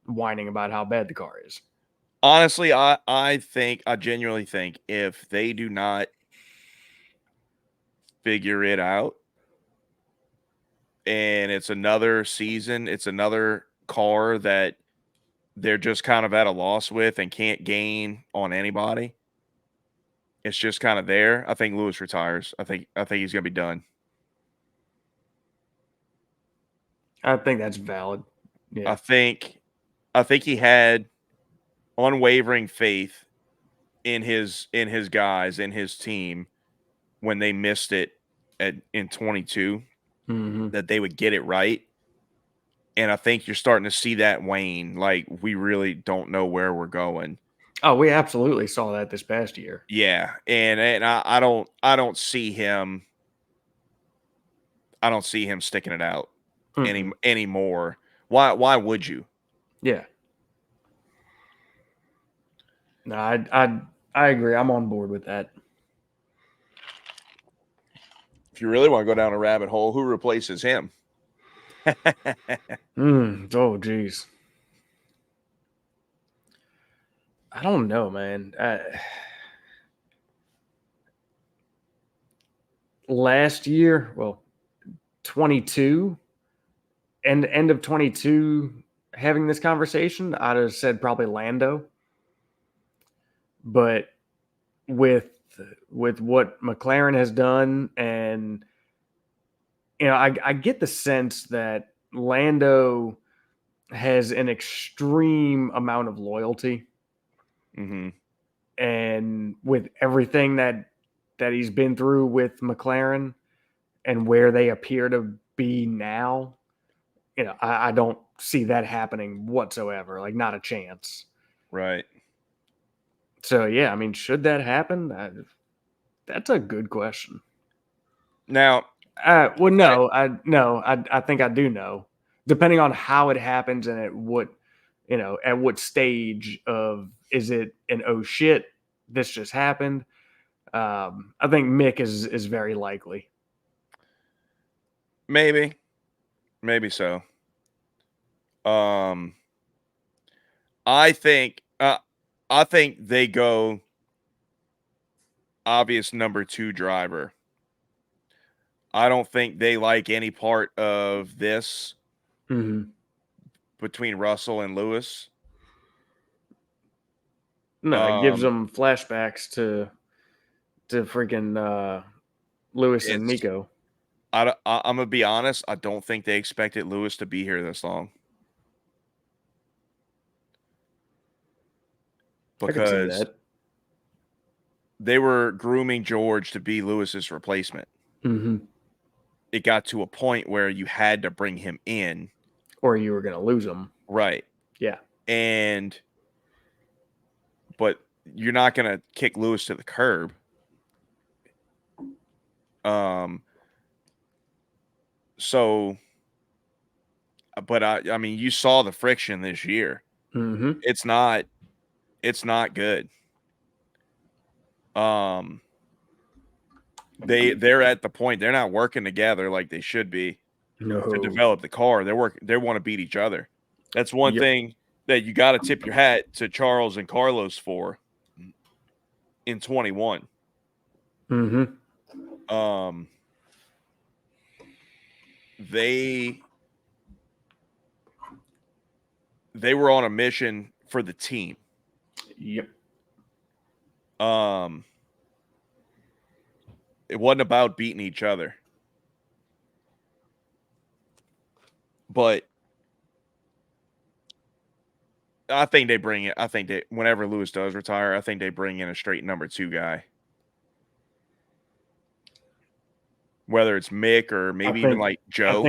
whining about how bad the car is. Honestly, I genuinely think if they do not figure it out and it's another season, it's another car that they're just kind of at a loss with and can't gain on anybody. It's just kind of there. I think Lewis retires. I think he's going to be done. I think that's valid. Yeah. I think he had unwavering faith in his guys, in his team when they missed it in 22, that they would get it right. And I think you're starting to see that wane. Like, we really don't know where we're going. Oh, we absolutely saw that this past year. Yeah, and I don't see him. I don't see him sticking it out anymore. Why would you? Yeah. No, I agree. I'm on board with that. If you really want to go down a rabbit hole, who replaces him? Oh, geez. I don't know, man. Last year, well, 22, and end of 22, having this conversation, I'd have said probably Lando. But with what McLaren has done, and I get the sense that Lando has an extreme amount of loyalty, and with everything that he's been through with McLaren and where they appear to be now, I don't see that happening whatsoever. Like, not a chance. Right. So yeah, I mean, should that happen? That's a good question. Now, well, no, I think I do know. Depending on how it happens and at what stage of, is it an oh shit, this just happened? I think Mick is very likely. maybe so. I think they go obvious number 2 driver. I don't think they like any part of this between Russell and Lewis. No, it gives them flashbacks to freaking Lewis and Nico. I'm gonna be honest. I don't think they expected Lewis to be here this long. Because I can see that. They were grooming George to be Lewis's replacement. It got to a point where you had to bring him in, or you were going to lose him. Right. Yeah. But you're not going to kick Lewis to the curb. So, but I mean, you saw the friction this year. It's not good. They're at the point, they're not working together like they should be to develop the car. They want to beat each other. That's one thing that you got to tip your hat to Charles and Carlos for in 21. They were on a mission for the team. Yep. It wasn't about beating each other. But I think they bring it. I think that whenever Lewis does retire, I think they bring in a straight number 2 guy. Whether it's Mick or maybe even like Joe.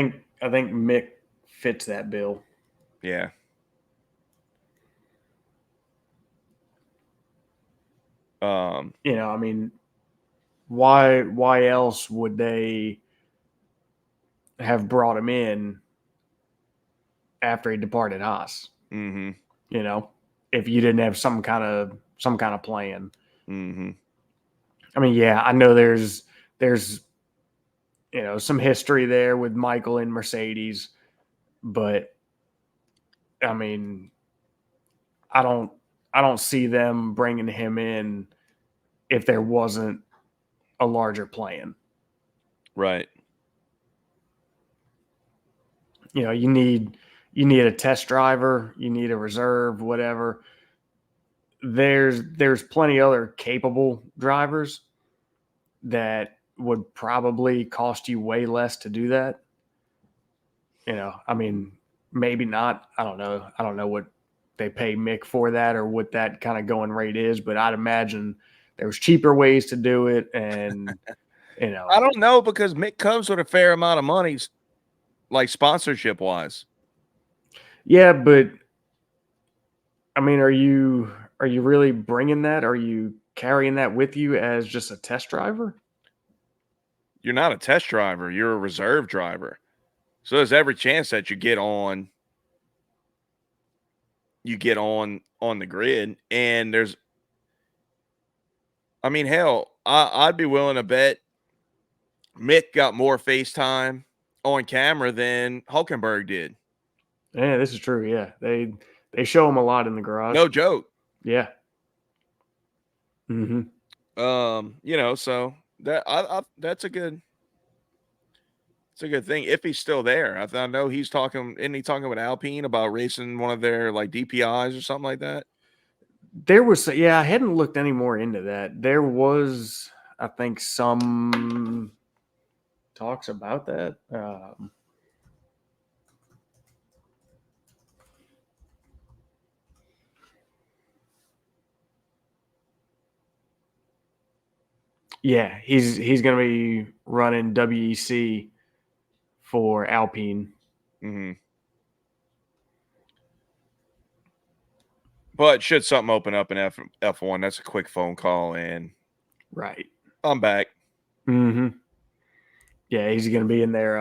I think Mick fits that bill. Yeah. I mean, why else would they have brought him in after he departed Haas? If you didn't have some kind of plan. I mean, yeah, I know there's some history there with Michael and Mercedes, but I mean, I don't see them bringing him in if there wasn't a larger plan. Right. You need a test driver, you need a reserve, whatever. There's plenty other capable drivers that would probably cost you way less to do that. I mean, maybe not. I don't know what they pay Mick for that or what that kind of going rate is, but I'd imagine there's cheaper ways to do it. And, I don't know, because Mick comes with a fair amount of money, like sponsorship wise. Yeah, but I mean, are you really bringing that? Are you carrying that with you as just a test driver? You're not a test driver. You're a reserve driver. So there's every chance that you get on the grid. And I mean, hell, I'd be willing to bet Mick got more FaceTime on camera than Hulkenberg did. Yeah, this is true. Yeah, they show him a lot in the garage. No joke. Yeah. So that's a good thing if he's still there. I know he's talking. Isn't he talking with Alpine about racing one of their like DPIs or something like that? There was, I hadn't looked any more into that. There was, I think, some talks about that. Yeah, he's going to be running WEC for Alpine. Mm-hmm. But should something open up in F1, that's a quick phone call, and right, I'm back. Mm-hmm. Yeah, he's going to be in their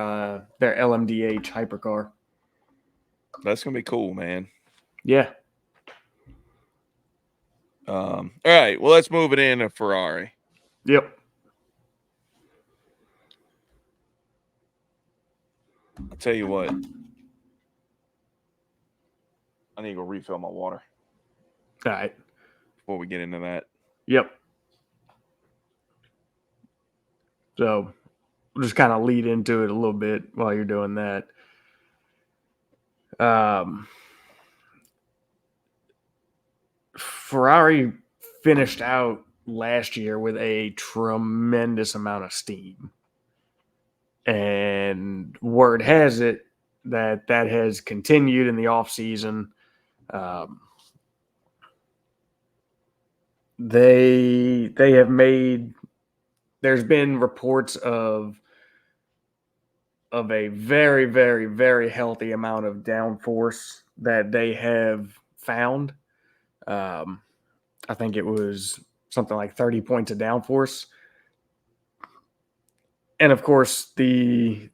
LMDH hypercar. That's gonna be cool, man. Yeah. All right, well, let's move it into Ferrari. Yep. I'll tell you what. I need to go refill my water. All right. Before we get into that. Yep. So we'll just kind of lead into it a little bit while you're doing that. Ferrari finished out last year with a tremendous amount of steam. And word has it that has continued in the off season. They have made. There's been reports of a very, very, very healthy amount of downforce that they have found. I think it was something like 30 points of downforce. And of course, the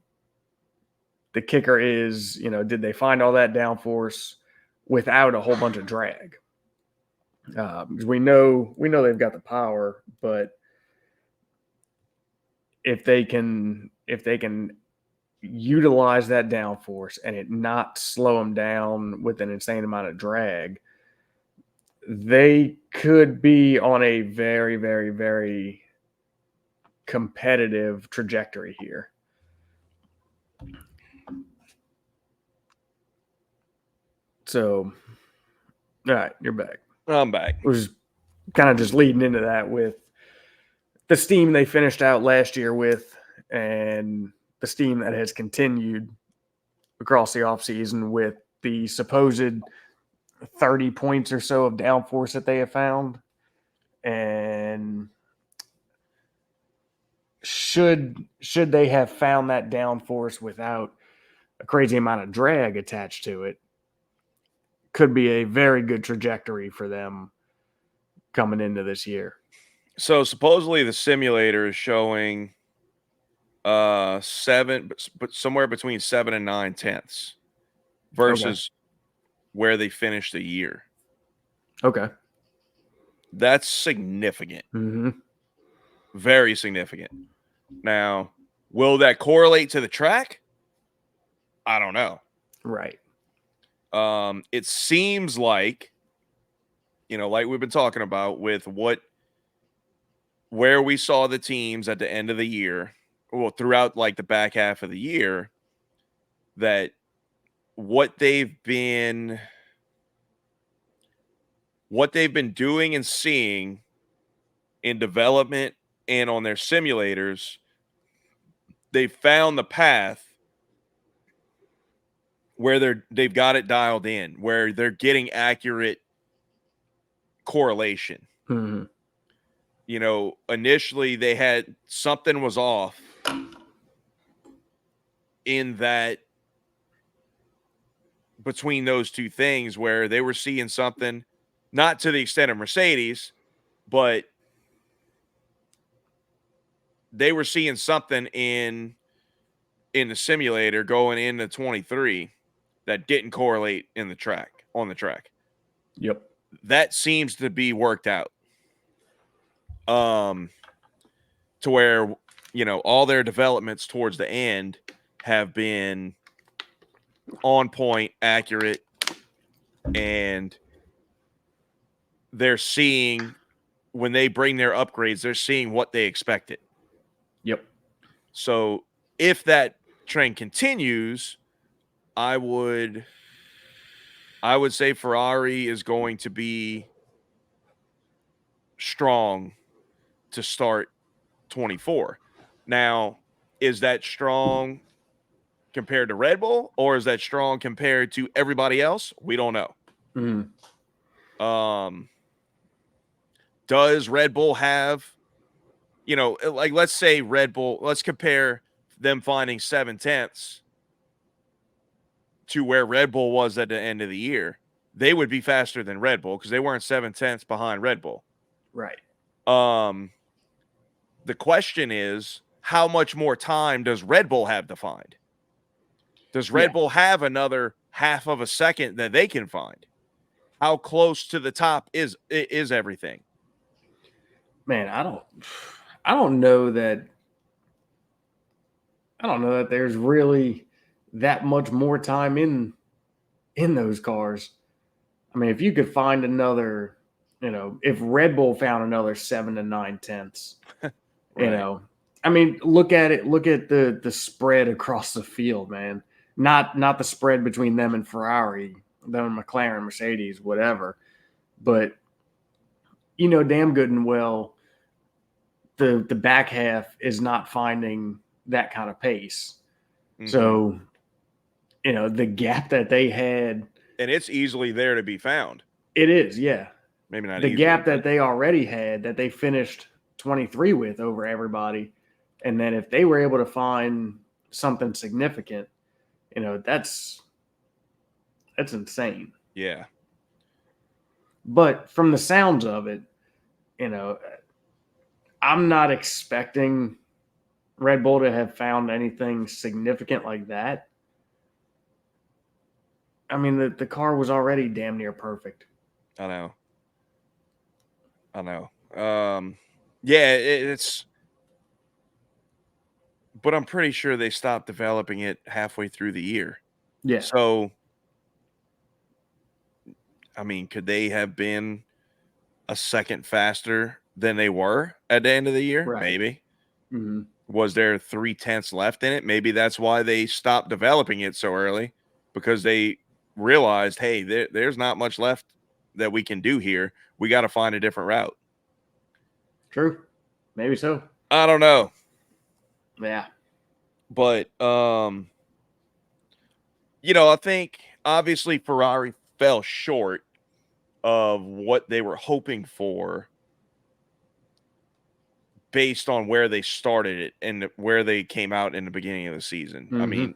kicker is, did they find all that downforce without a whole bunch of drag? Because we know they've got the power, but if they can utilize that downforce and it not slow them down with an insane amount of drag, they could be on a very, very, very competitive trajectory here. So, all right, you're back. I'm back. It was kind of just leading into that with the steam they finished out last year with, and the steam that has continued across the offseason with the supposed 30 points or so of downforce that they have found. And should they have found that downforce without a crazy amount of drag attached to it, could be a very good trajectory for them coming into this year. So supposedly the simulator is showing 7, but somewhere between 7 and 9 tenths versus where they finished the year. Okay. That's significant. Mm-hmm. Very significant. Now, will that correlate to the track? I don't know. Right. It seems like, like we've been talking about with where we saw the teams at the end of the year, well, throughout like the back half of the year, that what they've been doing and seeing in development and on their simulators, they found the path where they've got it dialed in, where they're getting accurate correlation. Mm-hmm. Initially they had something was off in that between those two things, where they were seeing something, not to the extent of Mercedes, but they were seeing something in the simulator going into 23 that didn't correlate on the track. Yep. That seems to be worked out. To where, all their developments towards the end have been on point, accurate, and they're seeing, when they bring their upgrades, they're seeing what they expected. Yep. So if that trend continues, I would say Ferrari is going to be strong to start 24. Now, is that strong compared to Red Bull, or is that strong compared to everybody else? We don't know. Does Red Bull have, like, let's say Red Bull, let's compare them finding 7/10 to where Red Bull was at the end of the year. They would be faster than Red Bull because they weren't 7/10 behind Red Bull. Right. The question is, how much more time does Red Bull have to find? Does Red Bull have another half of a second that they can find? How close to the top is everything? Man, I don't know that there's really that much more time in those cars. I mean, if you could find another, if Red Bull found another 7 to 9/10, Right. I mean, look at it. Look at the spread across the field, man. Not the spread between them and Ferrari, them and McLaren, Mercedes, whatever. But damn good and well, the back half is not finding that kind of pace. Mm-hmm. So, the gap that they had, and it's easily there to be found. It is, yeah. Maybe not the easily, gap that they already had, that they finished 23 with over everybody. And then if they were able to find something significant, that's insane. Yeah. But from the sounds of it, I'm not expecting Red Bull to have found anything significant like that. I mean, the car was already damn near perfect. I know. Yeah, it's. But I'm pretty sure they stopped developing it halfway through the year. Yeah. So, I mean, could they have been a second faster than they were at the end of the year? Right. Maybe. Mm-hmm. Was there 0.3 left in it? Maybe that's why they stopped developing it so early, because they realized, hey, there's not much left that we can do here. We got to find a different route. True. Maybe so. I don't know. Yeah. But, I think obviously Ferrari fell short of what they were hoping for based on where they started it and where they came out in the beginning of the season. Mm-hmm. I mean,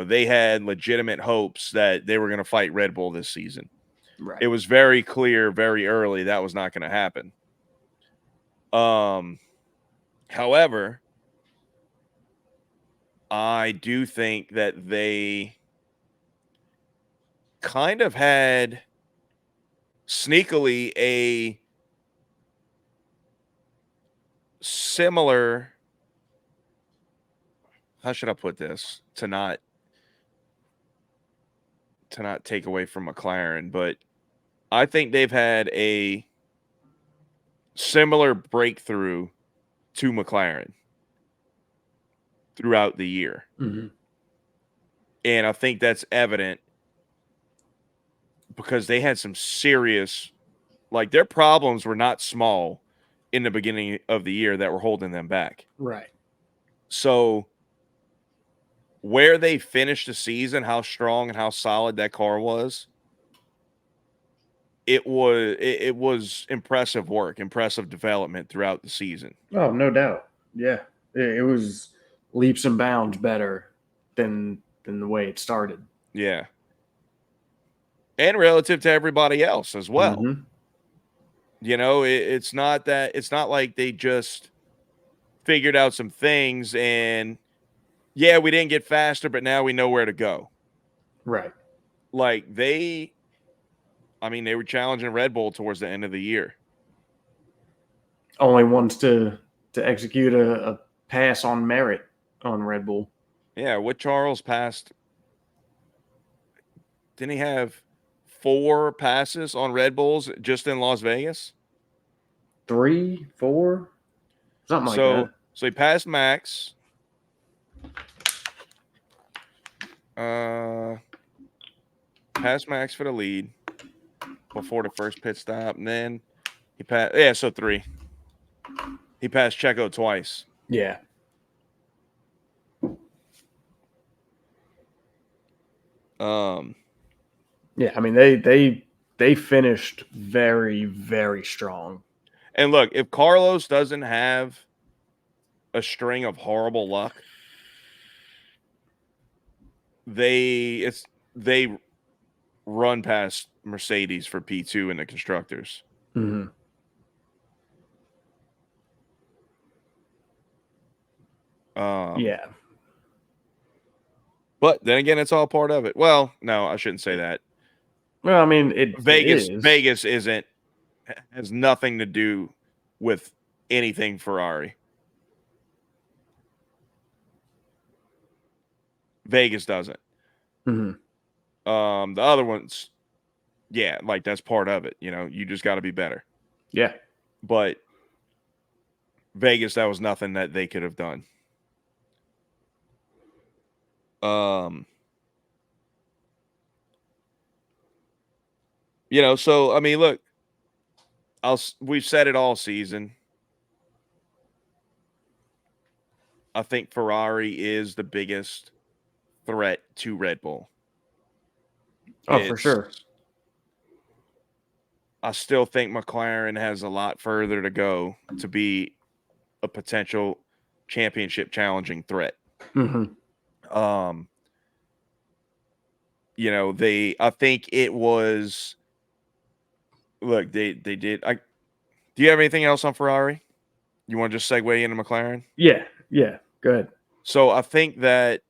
they had legitimate hopes that they were going to fight Red Bull this season. Right. It was very clear very early that was not going to happen. However, I do think that they kind of had sneakily a similar, how should I put this, to not take away from McLaren, but I think they've had a similar breakthrough to McLaren throughout the year. Mm-hmm. And I think that's evident because they had some serious, like, their problems were not small in the beginning of the year that were holding them back. Right. So where they finished the season, how strong and how solid that car was, it was impressive work, impressive development throughout the season. Oh, no doubt. Yeah. It was leaps and bounds better than the way it started. Yeah. And relative to everybody else as well. Mm-hmm. It's not like they just figured out some things and, yeah, we didn't get faster, but now we know where to go. Right. Like they were challenging Red Bull towards the end of the year. Only wants to execute a pass on merit on Red Bull. Yeah, what Charles passed. Didn't he have 4 passes on Red Bulls just in Las Vegas? 3, 4, something like that. So he passed Max. Passed Max for the lead before the first pit stop, and then He passed. Yeah, so 3. He passed Checo twice. Yeah. Yeah, I mean they finished very, very strong. And look, if Carlos doesn't have a string of horrible luck, they run past Mercedes for P2 in the constructors. Mm-hmm. Yeah. But then again, it's all part of it. Well, no, I shouldn't say that. Well, I mean, it is. Vegas has nothing to do with anything Ferrari. Vegas doesn't. Mm-hmm. The other ones, yeah, like that's part of it. You know, you just got to be better. Yeah. But Vegas, that was nothing that they could have done. You know, so I mean, look, we've said it all season. I think Ferrari is the biggest threat to Red Bull. Oh, for sure. I still think McLaren has a lot further to go to be a potential championship challenging threat. Mm-hmm. You know, I think it was, look, they did. Do you have anything else on Ferrari? You want to just segue into McLaren? Yeah. Go ahead. So I think that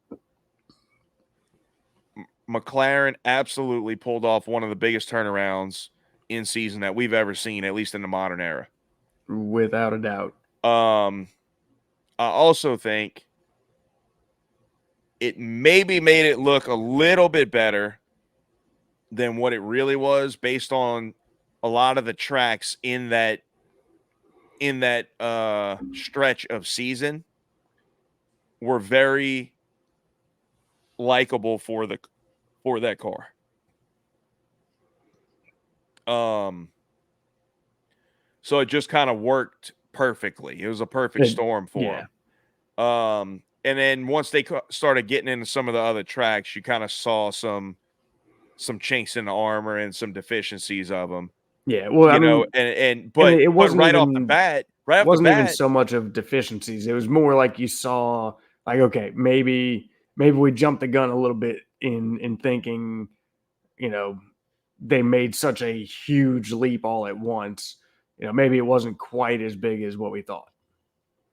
McLaren absolutely pulled off one of the biggest turnarounds in season that we've ever seen, at least in the modern era. Without a doubt. I also think it maybe made it look a little bit better than what it really was based on a lot of the tracks in that stretch of season were very likable for that car. So it just kind of worked perfectly. It was a perfect storm for them. And then once they started getting into some of the other tracks, you kind of saw some chinks in the armor and some deficiencies of them. Yeah, well, you I know, mean, but it wasn't right even, off the bat, even so much of deficiencies. It was more like you saw, like, okay, maybe we jumped the gun a little bit in thinking, you know, they made such a huge leap all at once. You know, maybe it wasn't quite as big as what we thought.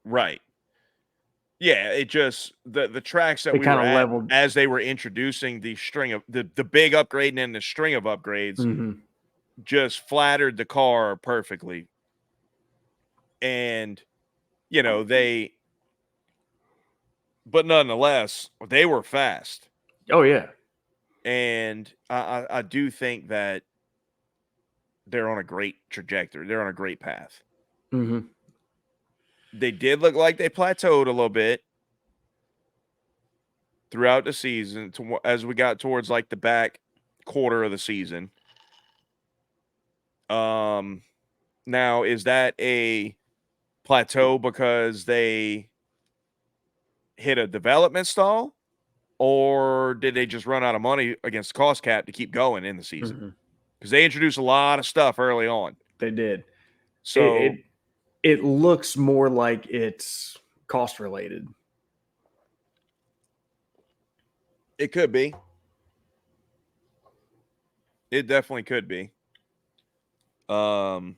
Right. Yeah, it just the tracks that They we were at leveled as they were introducing the string of the big upgrade and then the string of upgrades just flattered the car perfectly. And you know, but nonetheless, they were fast. Oh yeah. And I do think that they're on a great trajectory. They're on a great path. Mm-hmm. They did look like they plateaued a little bit throughout the season as we got towards like the back quarter of the season. Now is that a plateau because they hit a development stall, or did they just run out of money against the cost cap to keep going in the season? Because they introduced a lot of stuff early on. They did. So it looks more like it's cost related. It could be. It definitely could be. But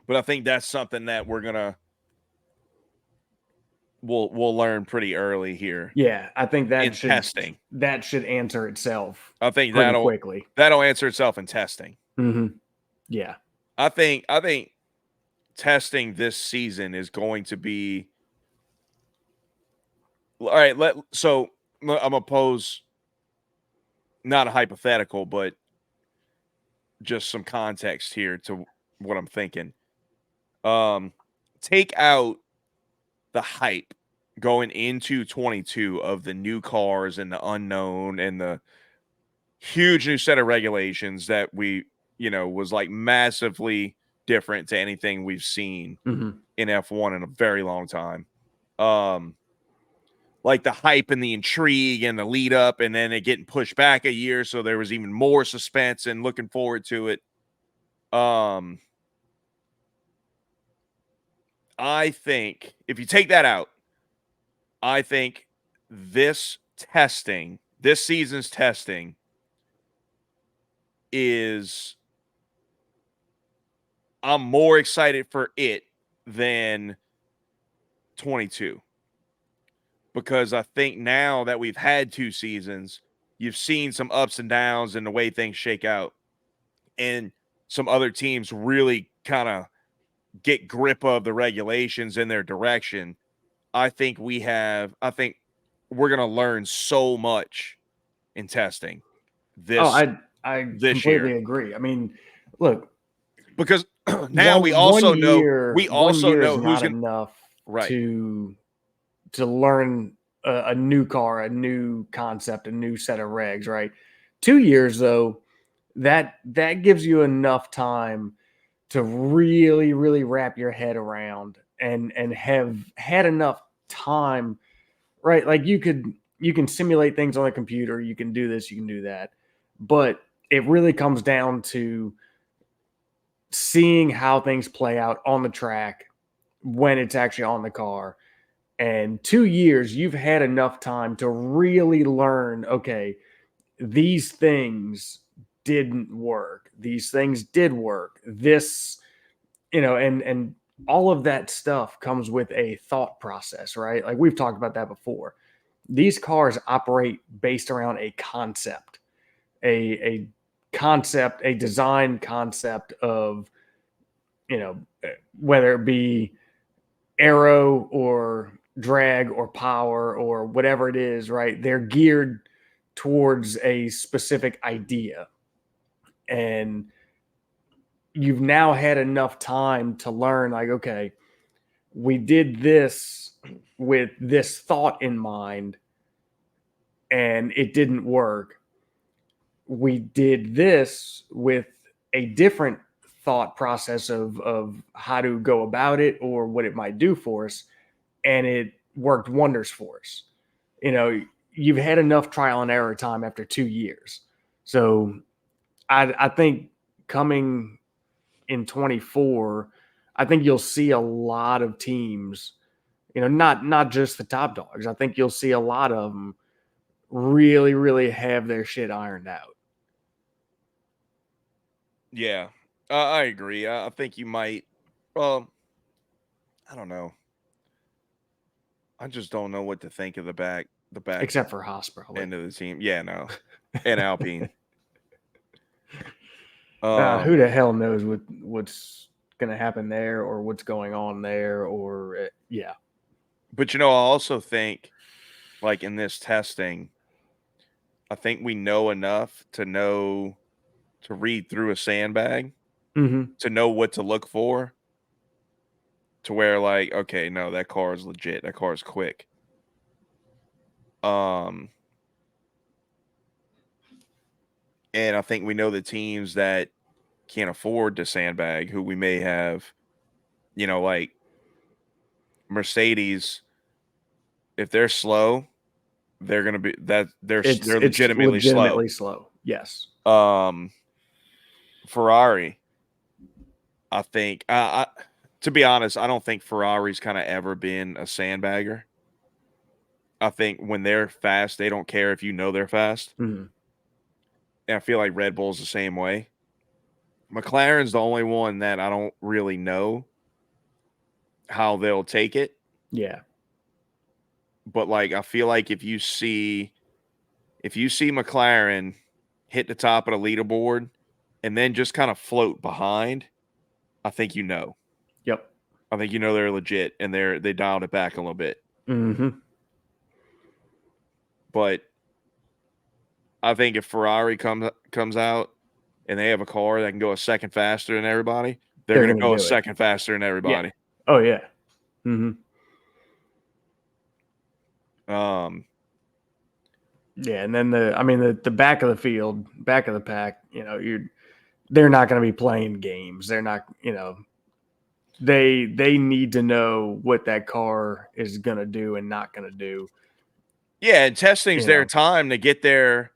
I think that's something that we'll learn pretty early here. Yeah, I think that testing that should answer itself. I think quickly. That'll answer itself in testing. Mm-hmm. Yeah, I think testing this season is going to be all right. So I'm gonna pose not a hypothetical, but just some context here to what I'm thinking. Take out the hype going into 22 of the new cars and the unknown and the huge new set of regulations that was like massively different to anything we've seen Mm-hmm. in F1 in a very long time. Like the hype and the intrigue and the lead up, and then it getting pushed back a year, so there was even more suspense and looking forward to it. I think if you take that out, I think this season's testing is, I'm more excited for it than 22. Because I think now that we've had 2 seasons, you've seen some ups and downs in the way things shake out. And some other teams really kind of get grip of the regulations in their direction. I think we're going to learn so much in testing Oh, this I this completely year. agree. I mean, look, Because now we one also know year is who's not going to, enough right. to learn a new car, a new concept, a new set of regs, right? 2 years though, that gives you enough time to really, really wrap your head around and have had enough time, right? Like you can simulate things on a computer, you can do this, you can do that, but it really comes down to seeing how things play out on the track when it's actually on the car. And 2 years, you've had enough time to really learn, okay, these things didn't work. These things did work. This, and all of that stuff comes with a thought process, right? Like we've talked about that before. These cars operate based around a concept, a concept, a design concept of, whether it be aero or drag or power or whatever it is, right? They're geared towards a specific idea. And you've now had enough time to learn, like, okay, we did this with this thought in mind and it didn't work. We did this with a different thought process of how to go about it or what it might do for us, and it worked wonders for us. You've had enough trial and error time after 2 years. So I think coming in 24, I think you'll see a lot of teams, not just the top dogs. I think you'll see a lot of them really, really have their shit ironed out. Yeah, I agree. I think you might. Well, I don't know. I just don't know what to think of the back Except for Haas, probably. end of the team. Yeah, no, and Alpine. Who the hell knows what's going to happen there or what's going on there or yeah. But I also think, like in this testing, I think we know enough to read through a sandbag, to know what to look for, to where like, okay, no, that car is legit. That car is quick. And I think we know the teams that can't afford to sandbag, who we may have, like Mercedes. If they're slow, they're gonna be that they're It's legitimately slow. slow. Yes. Ferrari, I think. To be honest, I don't think Ferrari's kind of ever been a sandbagger. I think when they're fast, they don't care if you know they're fast. Mm-hmm. And I feel like Red Bull's the same way. McLaren's the only one that I don't really know how they'll take it. Yeah. But like, I feel like if you see McLaren hit the top of the leaderboard and then just kind of float behind, I think Yep. I think they're legit and they dialed it back a little bit. Mm-hmm. But I think if Ferrari comes out and they have a car that can go a second faster than everybody, they're going to go a second faster than everybody. Yeah. Oh yeah. Mm-hmm. Yeah, and then the back of the field, back of the pack, they're not going to be playing games. They're not, they need to know what that car is going to do and not going to do. Yeah, and testing's their time to get their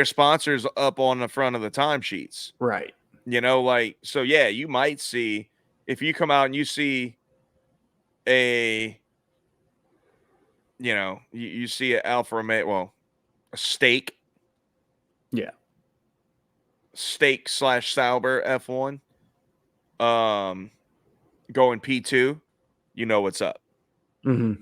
sponsors up on the front of the timesheets. Right. So yeah, you might see if you come out and you see a you see an Alfa Romeo, well, a steak. Yeah. Steak / Sauber F1 going P2, you know what's up. Mm-hmm.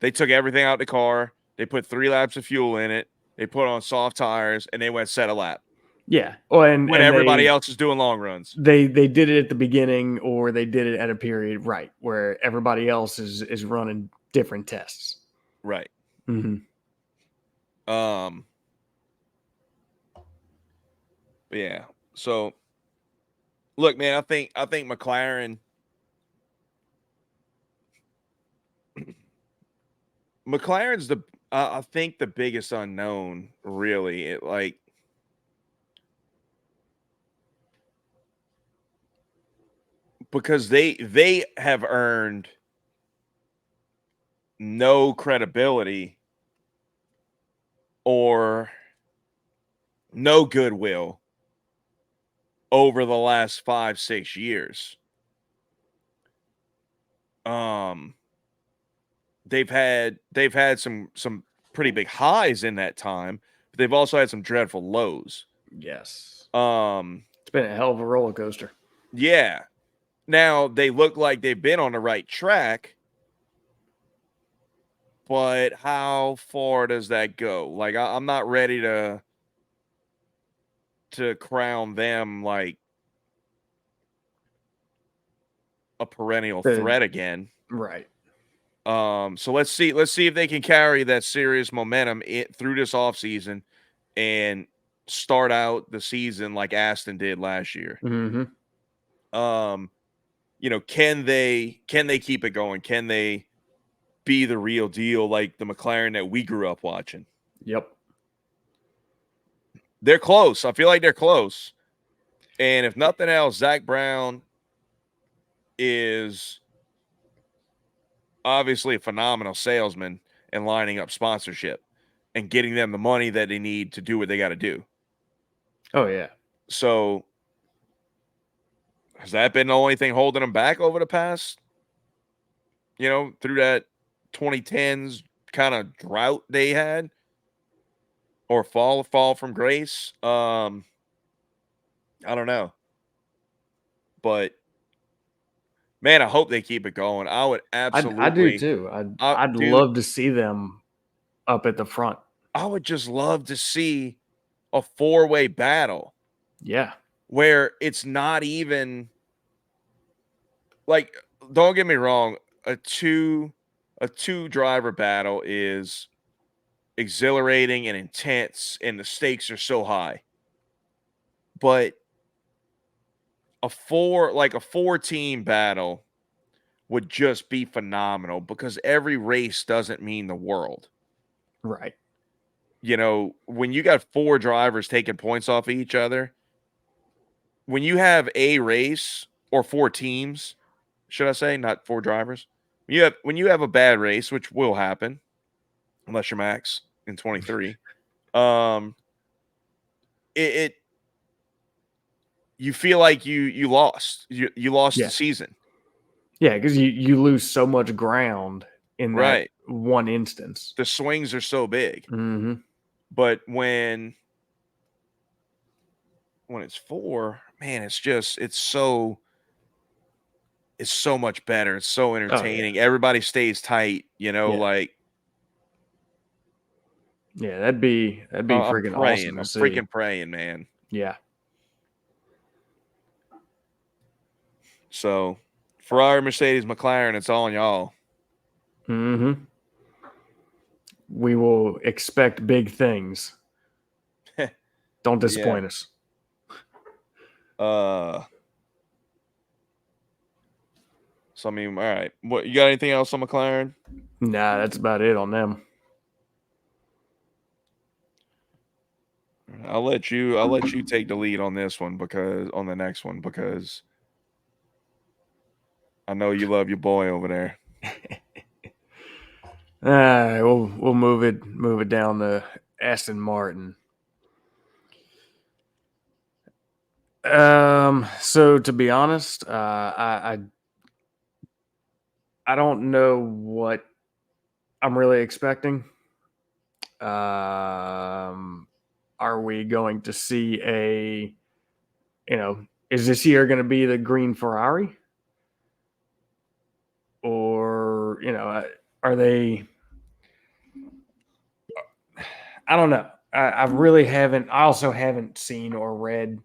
They took everything out of the car. They put 3 laps of fuel in it. They put on soft tires, and they went set a lap. Yeah. Well, and everybody else is doing long runs. They did it at the beginning, or they did it at a period, right, where everybody else is running different tests. Right. Mm-hmm. Yeah. So, look, man, I think McLaren. McLaren's I think the biggest unknown, really. Because they have earned no credibility or no goodwill over the last 5-6 years. They've had some pretty big highs in that time, but they've also had some dreadful lows. Yes. It's been a hell of a roller coaster. Yeah. Now they look like they've been on the right track, but how far does that go? Like, I'm not ready to crown them like a perennial threat again. Right. So let's see if they can carry that serious momentum through this offseason and start out the season like Aston did last year. Mm-hmm. Can they keep it going? Can they be the real deal like the McLaren that we grew up watching? Yep. They're close. I feel like they're close. And if nothing else, Zach Brown is obviously a phenomenal salesman and lining up sponsorship and getting them the money that they need to do what they got to do. Oh, yeah. So has that been the only thing holding them back over the past, through that 2010s kind of drought they had or fall from grace? I don't know. But man, I hope they keep it going. I would absolutely. I do too. I'd love to see them up at the front. I would just love to see a 4-way battle. Yeah. Where it's not even like, don't get me wrong, a two driver battle is exhilarating and intense and the stakes are so high. But a 4-team battle would just be phenomenal because every race doesn't mean the world. Right. When you got 4 drivers taking points off of each other, when you have a race or 4 teams, should I say, not 4 drivers? When you have a bad race, which will happen, unless you're Max in 23, you feel like you lost. You lost the season. Yeah, because you lose so much ground in that one instance. The swings are so big. Mm-hmm. But when it's 4, man, it's so much better. It's so entertaining. Oh, yeah. Everybody stays tight, like. Yeah, that'd be freaking awesome to see. I'm freaking praying, man. Yeah. So, Ferrari, Mercedes, McLaren, it's all on y'all. Mm-hmm. We will expect big things. Don't disappoint us. So I mean, all right. What, you got anything else on McLaren? Nah, that's about it on them. I'll let you take the lead on this one because on the next one because I know you love your boy over there. All right, we'll move it down to Aston Martin. So to be honest, I don't know what I'm really expecting. Are we going to see is this year going to be the green Ferrari? Or, are they, I don't know. I really haven't, I also haven't seen or read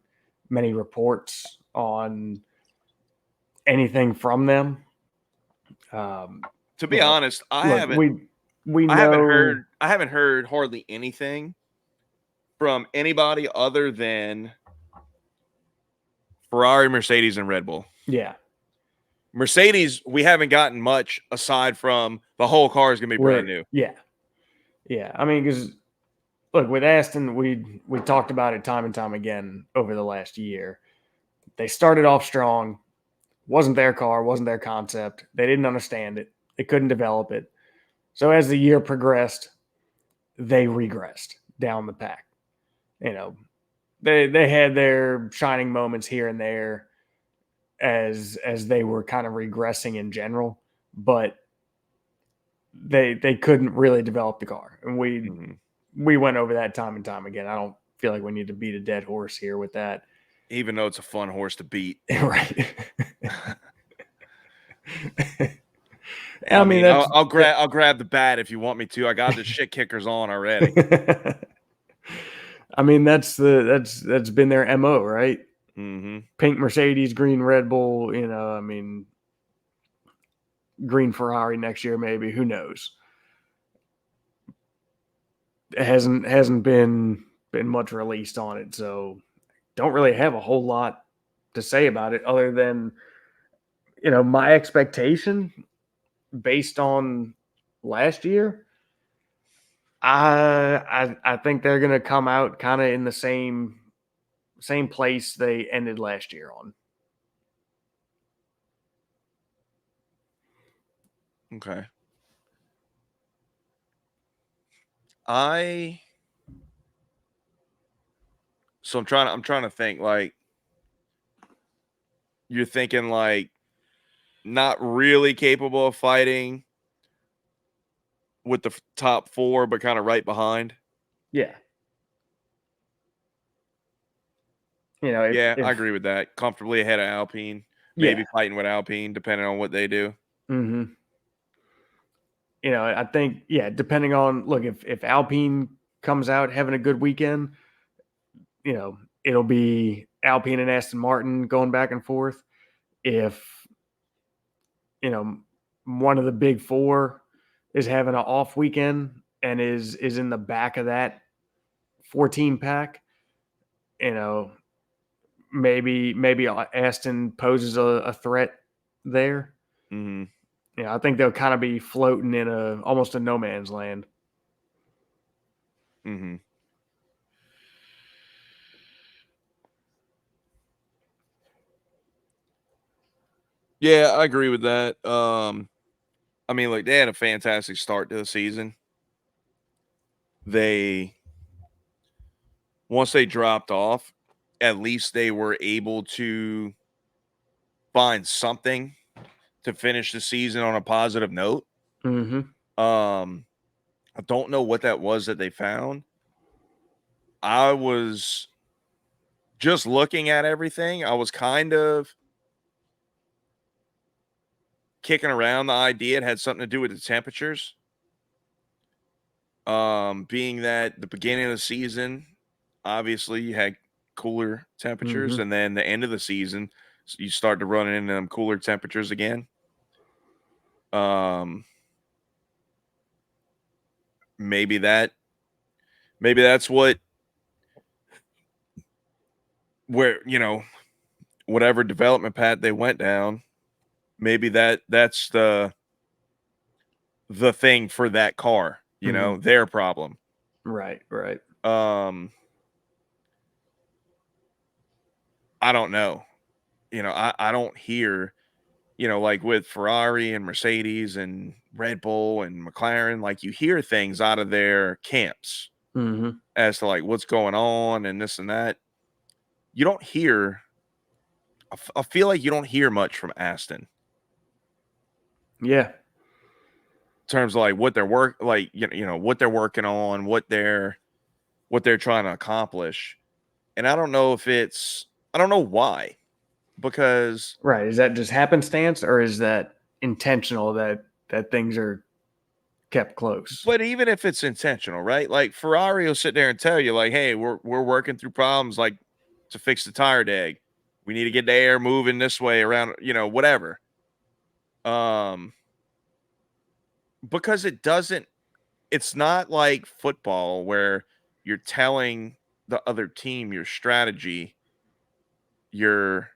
many reports on anything from them. To be honest, look, we I know. haven't heard hardly anything from anybody other than Ferrari, Mercedes, and Red Bull. Yeah. Mercedes, we haven't gotten much aside from the whole car is going to be brand new. Yeah. Yeah. I mean, because look, with Aston, we talked about it time and time again over the last year. They started off strong. Wasn't their car, wasn't their concept. They didn't understand it. They couldn't develop it. So as the year progressed, they regressed down the pack. They had their shining moments here and there as they were kind of regressing in general, but they couldn't really develop the car. And we went over that time and time again. I don't feel like we need to beat a dead horse here with that. Even though it's a fun horse to beat. Right. I mean, I'll grab the bat if you want me to. I got the shit kickers on already. I mean, that's been their MO, right? Mm-hmm. Pink Mercedes, green Red Bull. I mean, green Ferrari next year, maybe. Who knows? It hasn't been much released on it, so don't really have a whole lot to say about it other than my expectation based on last year. I think they're going to come out kind of in the same place they ended last year on. Okay. I'm trying to think, like, you're thinking like not really capable of fighting with the top four, but kind of right behind. Yeah. I agree with that. Comfortably ahead of Alpine, maybe fighting with Alpine, depending on what they do. Mm-hmm. I think, depending on, look, if Alpine comes out having a good weekend, it'll be Alpine and Aston Martin going back and forth. If, one of the big four is having an off weekend and is in the back of that 14 pack, maybe Aston poses a threat there. Mm-hmm. I think they'll kind of be floating in almost a no man's land. Mm-hmm. Yeah, I agree with that. I mean, like, they had a fantastic start to the season. Once they dropped off, at least they were able to find something to finish the season on a positive note. Mm-hmm. I don't know what that was that they found. I was just looking at everything. I was kind of kicking around the idea it had something to do with the temperatures. Being that the beginning of the season, obviously you had cooler temperatures, and then the end of the season, you start to run into them cooler temperatures again. Maybe that's where whatever development path they went down, maybe that's the thing for that car, their problem. Right. Um I don't know. I don't hear, like with Ferrari and Mercedes and Red Bull and McLaren, like you hear things out of their camps Mm-hmm. as to like what's going on and this and that. You don't hear, I feel like you don't hear much from Aston Yeah. in terms of like what they're what they're working on, what they're trying to accomplish. And I don't know I don't know why, because Right. Is that just happenstance, or is that intentional that things are kept close? but even if it's intentional, right? Like Ferrari will sit there and tell you, like, hey, we're working through problems like to fix the tire deg. We need to get the air moving this way around, whatever. Because it's not like football where you're telling the other team your strategy. You're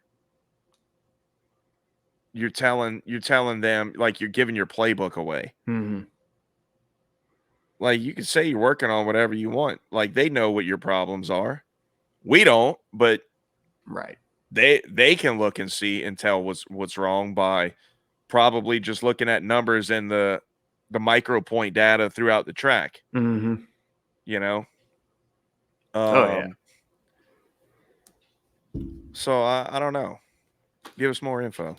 you're telling them, like, you're giving your playbook away. Mm-hmm. Like, you can say you're working on whatever you want. Like, they know what your problems are. We don't, but Right. they can look and see and tell what's wrong by probably just looking at numbers and the micro point data throughout the track, Mm-hmm. you know? Oh yeah. So I don't know. Give us more info.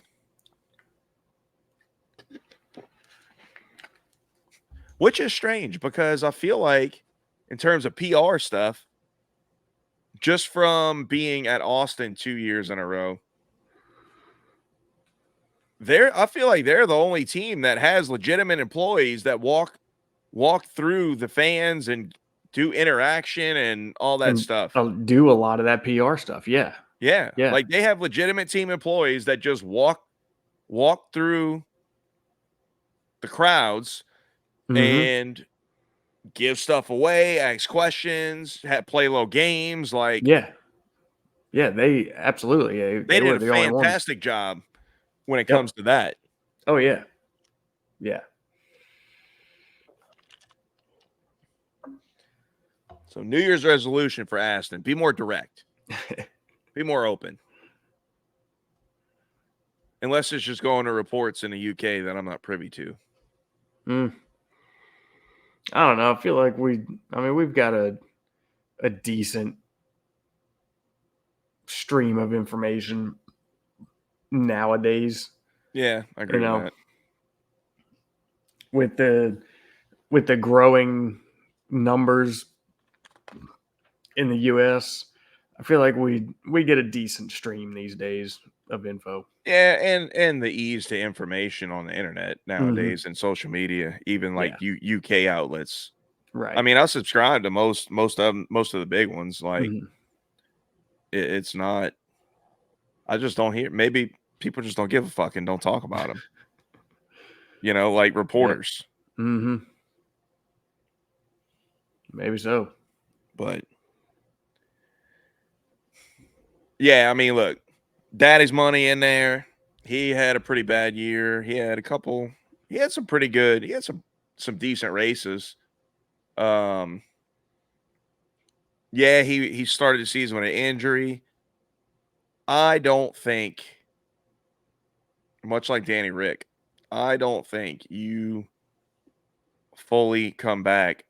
Which is strange because I feel like in terms of PR stuff, just from being at Austin 2 years in a row, I feel like they're the only team that has legitimate employees that walk through the fans and do interaction and all that And stuff. do a lot of that PR stuff. Yeah. Yeah, Yeah. like they have legitimate team employees that just walk through the crowds Mm-hmm. and give stuff away, ask questions, play little games. Like, Yeah. Yeah. They absolutely. they They did were a the only ones. fantastic job when it Yep. comes to that. Oh yeah. Yeah. So New Year's resolution for Aston: be more direct, be more open. Unless it's just going to reports in the UK that I'm not privy to. Mm. I don't know. I feel like we've got a decent stream of information nowadays. Yeah, I You agree with know, that. with the growing numbers in the US, I feel like we get a decent stream these days of info. Yeah, and the ease to information on the internet Mm-hmm. nowadays and social media, even like Yeah. UK outlets. I Right. mean, I subscribe to most of the big ones. Like, Mm-hmm. it's not. I just don't hear. Maybe people just don't give a fuck and don't talk about them. Like Yeah. reporters. Mm-hmm. Maybe so. But yeah, I mean, look, Daddy's money in there. He had a pretty bad year. He had a couple. He had some pretty good. He had some decent races. Um, yeah, he started the season with an injury. I don't think, much like Danny Rick, I don't think you fully come back.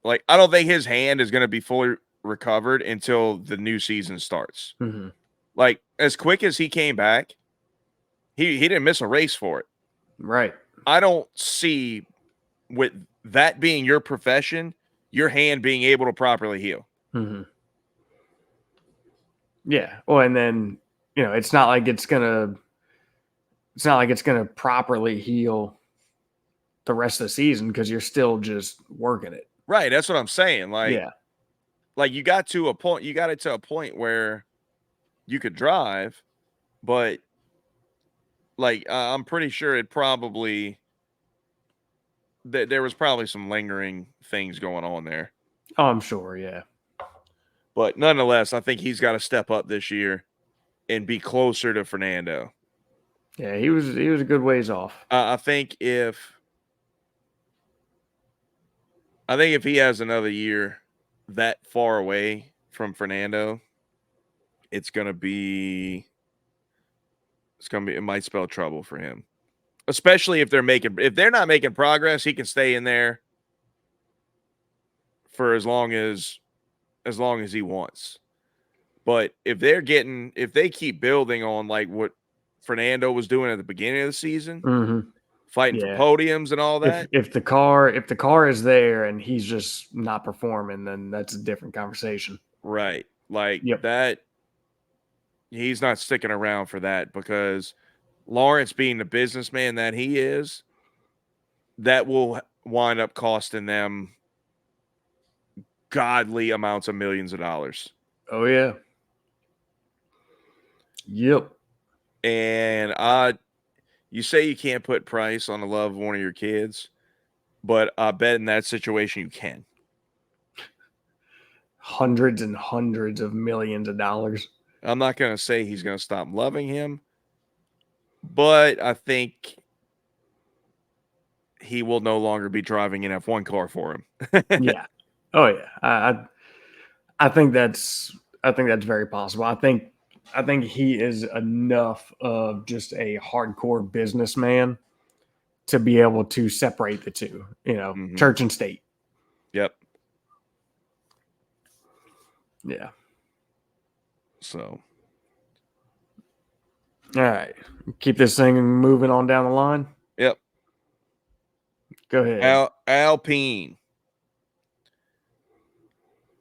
Like, I don't think his hand is going to be fully recovered until the new season starts. Mm-hmm. Like, as quick as he came back, he didn't miss a race for it. Right. I don't see, with that being your profession, your hand being able to properly heal. Mm-hmm. Yeah. Well, and then it's not like it's gonna properly heal the rest of the season because you're still just working it. Right, that's what I'm saying. Yeah. Like you got it to a point where you could drive, but like I'm pretty sure it probably there was probably some lingering things going on there. Oh, I'm sure. Yeah. But nonetheless, I think he's got to step up this year and be closer to Fernando. Yeah. He was a good ways off. I think if he has another year that far away from Fernando, it's gonna be it might spell trouble for him. Especially if they're not making progress, he can stay in there for as long as he wants. But if they keep building on like what Fernando was doing at the beginning of the season, fighting for podiums and all that. If the car is there and he's just not performing, then that's a different conversation. Right. Like that, he's not sticking around for that, because Lawrence, being the businessman that he is, that will wind up costing them godly amounts of millions of dollars. Oh yeah. Yep. And you say you can't put price on the love of one of your kids, but I bet in that situation you can. Hundreds and hundreds of millions of dollars. I'm not going to say he's going to stop loving him, but I think he will no longer be driving an F1 car for him. Yeah. Oh yeah. I think that's very possible. I think he is enough of just a hardcore businessman to be able to separate the two, church and state. Yep. Yeah. So. All right. Keep this thing moving on down the line. Yep. Go ahead. Alpine.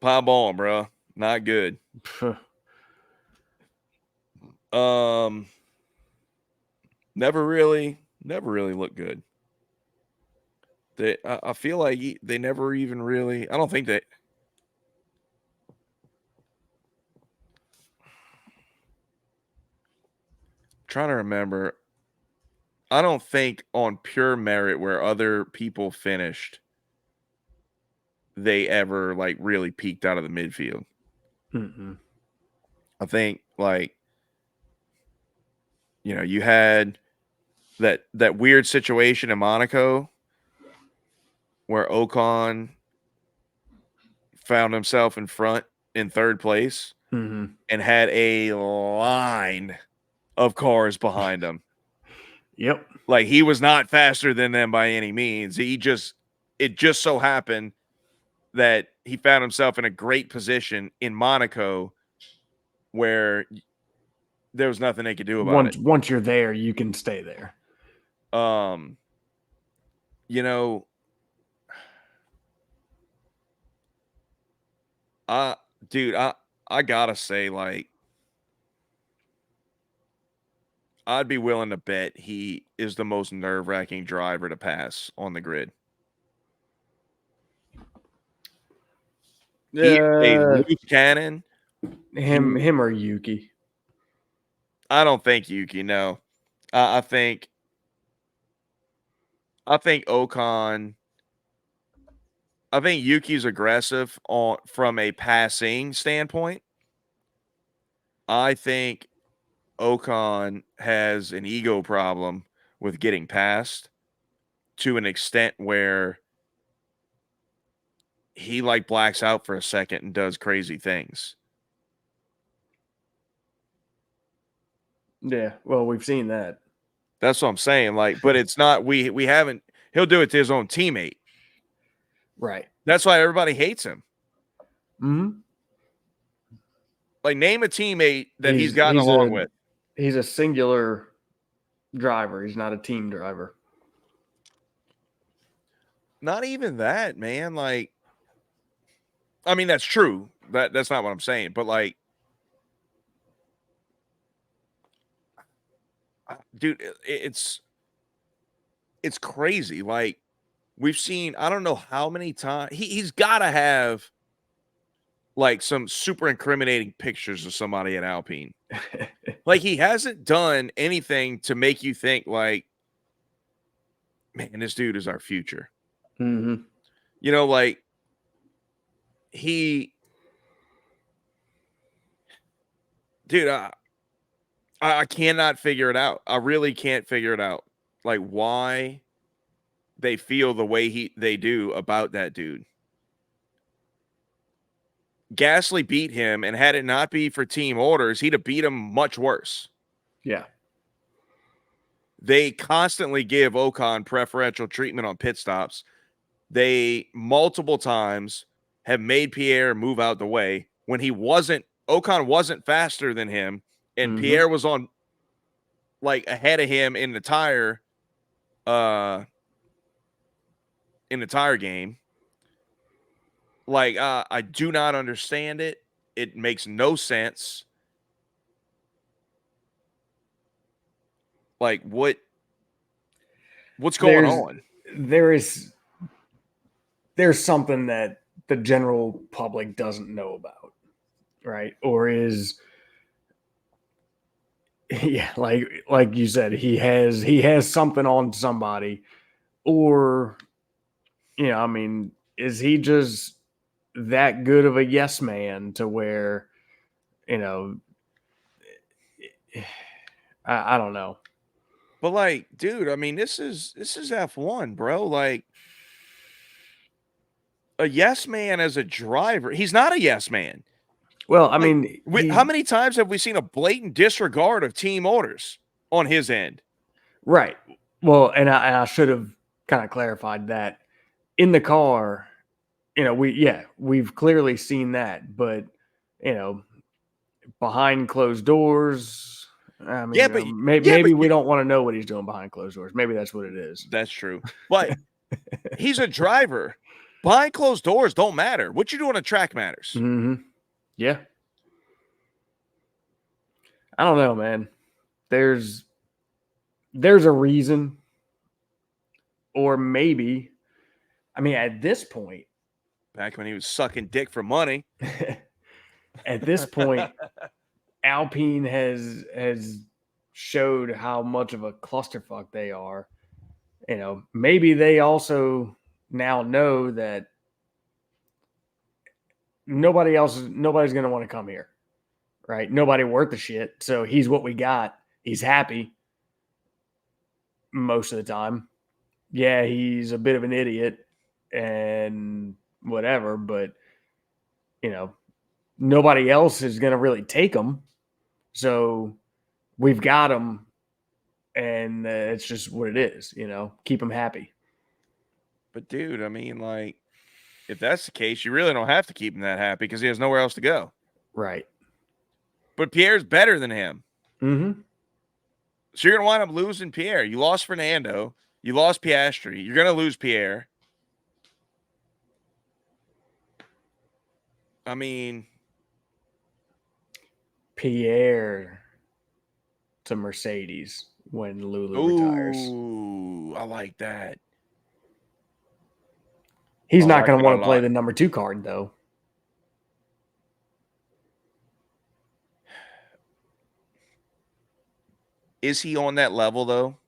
Pop on, bro. Not good. Never really looked good. I feel like they never even really. I don't think they. Trying to remember. I don't think on pure merit where other people finished, they ever like really peaked out of the midfield. I think you had that weird situation in Monaco where Ocon found himself in front in third place and had a line of cars behind him. Yep. Like, he was not faster than them by any means. It just so happened that he found himself in a great position in Monaco where there was nothing they could do about it. Once you're there, you can stay there. Dude, I gotta say, like, I'd be willing to bet he is the most nerve-wracking driver to pass on the grid. He is a loose cannon. Him or Yuki? I don't think Yuki. No, I think Ocon. I think Yuki's aggressive from a passing standpoint. I think Ocon has an ego problem with getting past to an extent where he like blacks out for a second and does crazy things. Yeah, well, we've seen that. That's what I'm saying. Like, but it's not, we haven't, he'll do it to his own teammate. Right. That's why everybody hates him. Mm-hmm. Like, name a teammate that he's gotten along with. He's a singular driver. He's not a team driver. Not even that, man. Like, I mean, that's true. That's not what I'm saying. But, like, dude, it's crazy. Like, we've seen, I don't know how many times, he's got to have, like, some super incriminating pictures of somebody at Alpine. Like, he hasn't done anything to make you think, like, man, this dude is our future. Mm-hmm. Like, dude, I cannot figure it out. I really can't figure it out. Like, why they feel the way they do about that dude. Gasly beat him, and had it not be for team orders, he'd have beat him much worse. Yeah. They constantly give Ocon preferential treatment on pit stops. They multiple times have made Pierre move out the way when Ocon wasn't faster than him, and Pierre was on like ahead of him in the tire game. Like, I do not understand it. It makes no sense. Like, what's going on? There's something that the general public doesn't know about, right? Or is, yeah, like you said, he has something on somebody, or, I mean, is he just that good of a yes man to where, I don't know. But like, dude, I mean, this is F1, bro. Like, a yes man as a driver, he's not a yes man. Well, I mean, how many times have we seen a blatant disregard of team orders on his end? Right. Well, and I should have kind of clarified that in the car. We've clearly seen that, but behind closed doors. I mean, maybe we don't want to know what he's doing behind closed doors. Maybe that's what it is. That's true. But he's a driver. Behind closed doors don't matter. What you do on a track matters. Mm-hmm. Yeah. I don't know, man. There's a reason, or maybe, I mean, at this point, back when he was sucking dick for money, at this point, Alpine has showed how much of a clusterfuck they are. Maybe they also now know that nobody's going to want to come here, right? Nobody worth the shit. So he's what we got. He's happy most of the time. Yeah, he's a bit of an idiot and whatever, but nobody else is going to really take him. So we've got him, and it's just what it is, keep him happy. But dude, I mean, like, if that's the case, you really don't have to keep him that happy because he has nowhere else to go. Right. But Pierre's better than him. Mm-hmm. So you're going to wind up losing Pierre. You lost Fernando. You lost Piastri. You're going to lose Pierre. I mean, Pierre to Mercedes when Lulu retires. Ooh, I like that. He's not going to want to play the number 2 card, though. Is he on that level, though?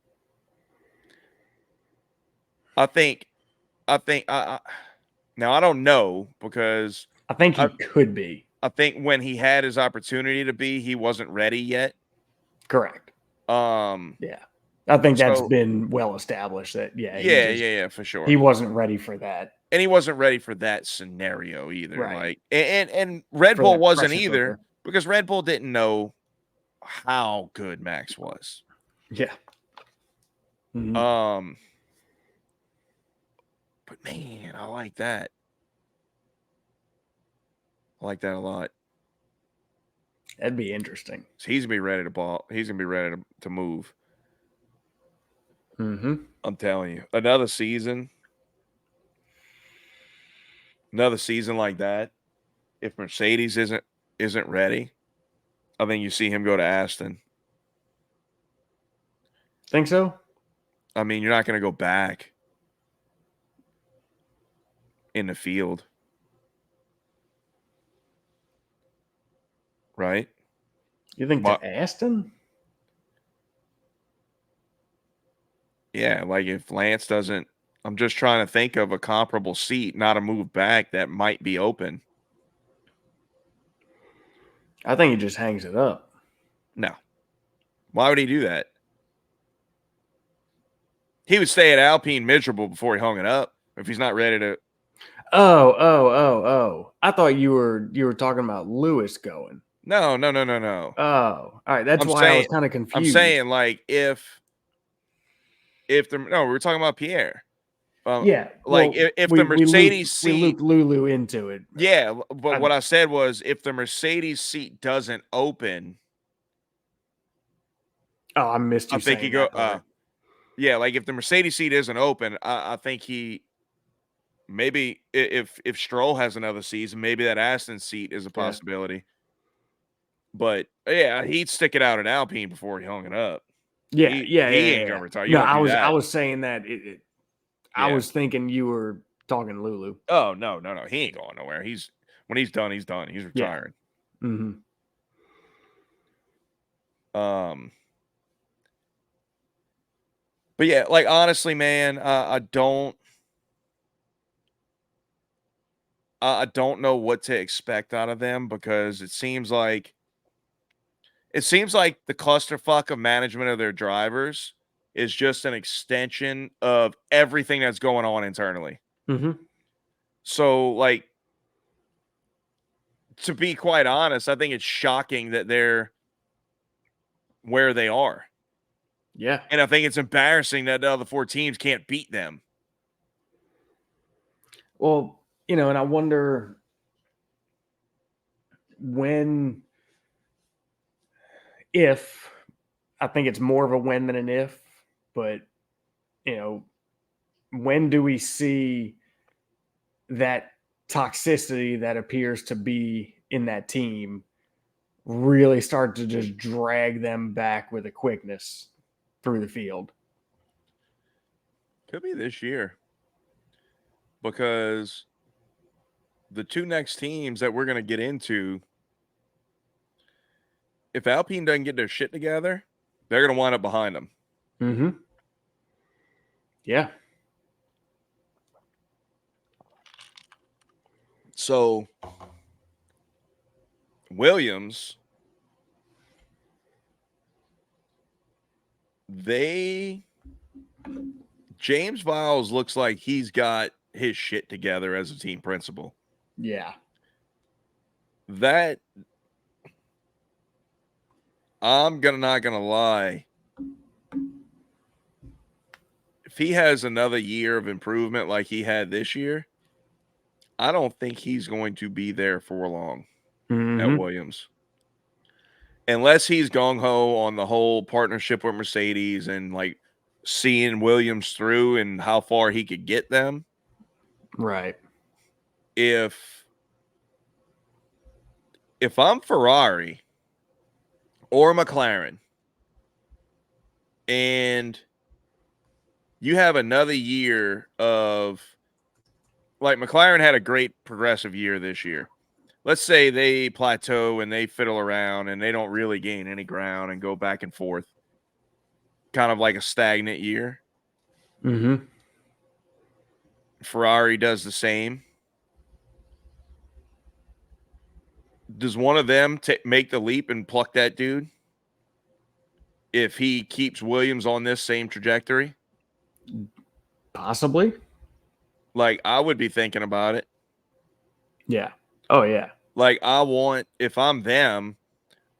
I think. Now, I don't know because I think he could be. I think when he had his opportunity to be, he wasn't ready yet. Correct. Yeah. I think that's been well established that, yeah, for sure. He wasn't ready for that. And he wasn't ready for that scenario either. Right. Like, and Red Bull wasn't either because Red Bull didn't know how good Max was. Yeah. Mm-hmm. But man, I like that. I like that a lot. That'd be interesting. So he's gonna be ready to ball. He's gonna be ready to move. Mm-hmm. I'm telling you, another season like that. If Mercedes isn't ready, I think you see him go to Aston. Think so? I mean, you're not going to go back in the field, right? You think to Aston? Yeah, like if Lance doesn't, I'm just trying to think of a comparable seat, not a move back that might be open. I think he just hangs it up. No. Why would he do that? He would stay at Alpine miserable before he hung it up if he's not ready to. Oh. I thought you were talking about Lewis going. No. Oh, all right. That's I'm why I was saying kind of I'm confused. saying like if the no, we were talking about Pierre. Yeah. Like Well, if we the we Mercedes looped we seat, looped Lulu into it. yeah, but I, what I said was if the Mercedes seat doesn't open, oh, I missed I you think he saying go that part. yeah, like if the Mercedes seat isn't open, I think he maybe if Stroll has another season, maybe that Aston seat is a Yeah. possibility. But yeah, he'd stick it out at Alpine before he hung it up. Yeah. He ain't gonna retire. You No, don't do I that. was saying that I Yeah. was thinking you were talking Lulu. Oh no. He ain't going nowhere. When he's done, he's done. He's Yeah. retiring. Mm-hmm. But yeah, like honestly, man, I don't know what to expect out of them because it seems like the clusterfuck of management of their drivers is just an extension of everything that's going on internally. Mm-hmm. So, like, to be quite honest, I think it's shocking that they're where they are. Yeah. And I think it's embarrassing that the other four teams can't beat them. Well, and I wonder when, if, I think it's more of a when than an if, but, when do we see that toxicity that appears to be in that team really start to just drag them back with a quickness through the field? Could be this year because the two next teams that we're going to get into, if Alpine doesn't get their shit together, they're going to wind up behind them. Mm-hmm. Yeah. So Williams, James Viles looks like he's got his shit together as a team principal. Yeah. That not gonna lie. If he has another year of improvement like he had this year, I don't think he's going to be there for long at Williams. Unless he's gung ho on the whole partnership with Mercedes and like seeing Williams through and how far he could get them. Right. If I'm Ferrari or McLaren and you have another year of like McLaren had a great progressive year this year. Let's say they plateau and they fiddle around and they don't really gain any ground and go back and forth. Kind of like a stagnant year. Mm-hmm. Ferrari does the same. Does one of them make the leap and pluck that dude if he keeps Williams on this same trajectory? Possibly. Like, I would be thinking about it. Yeah. Oh, yeah. Like, if I'm them,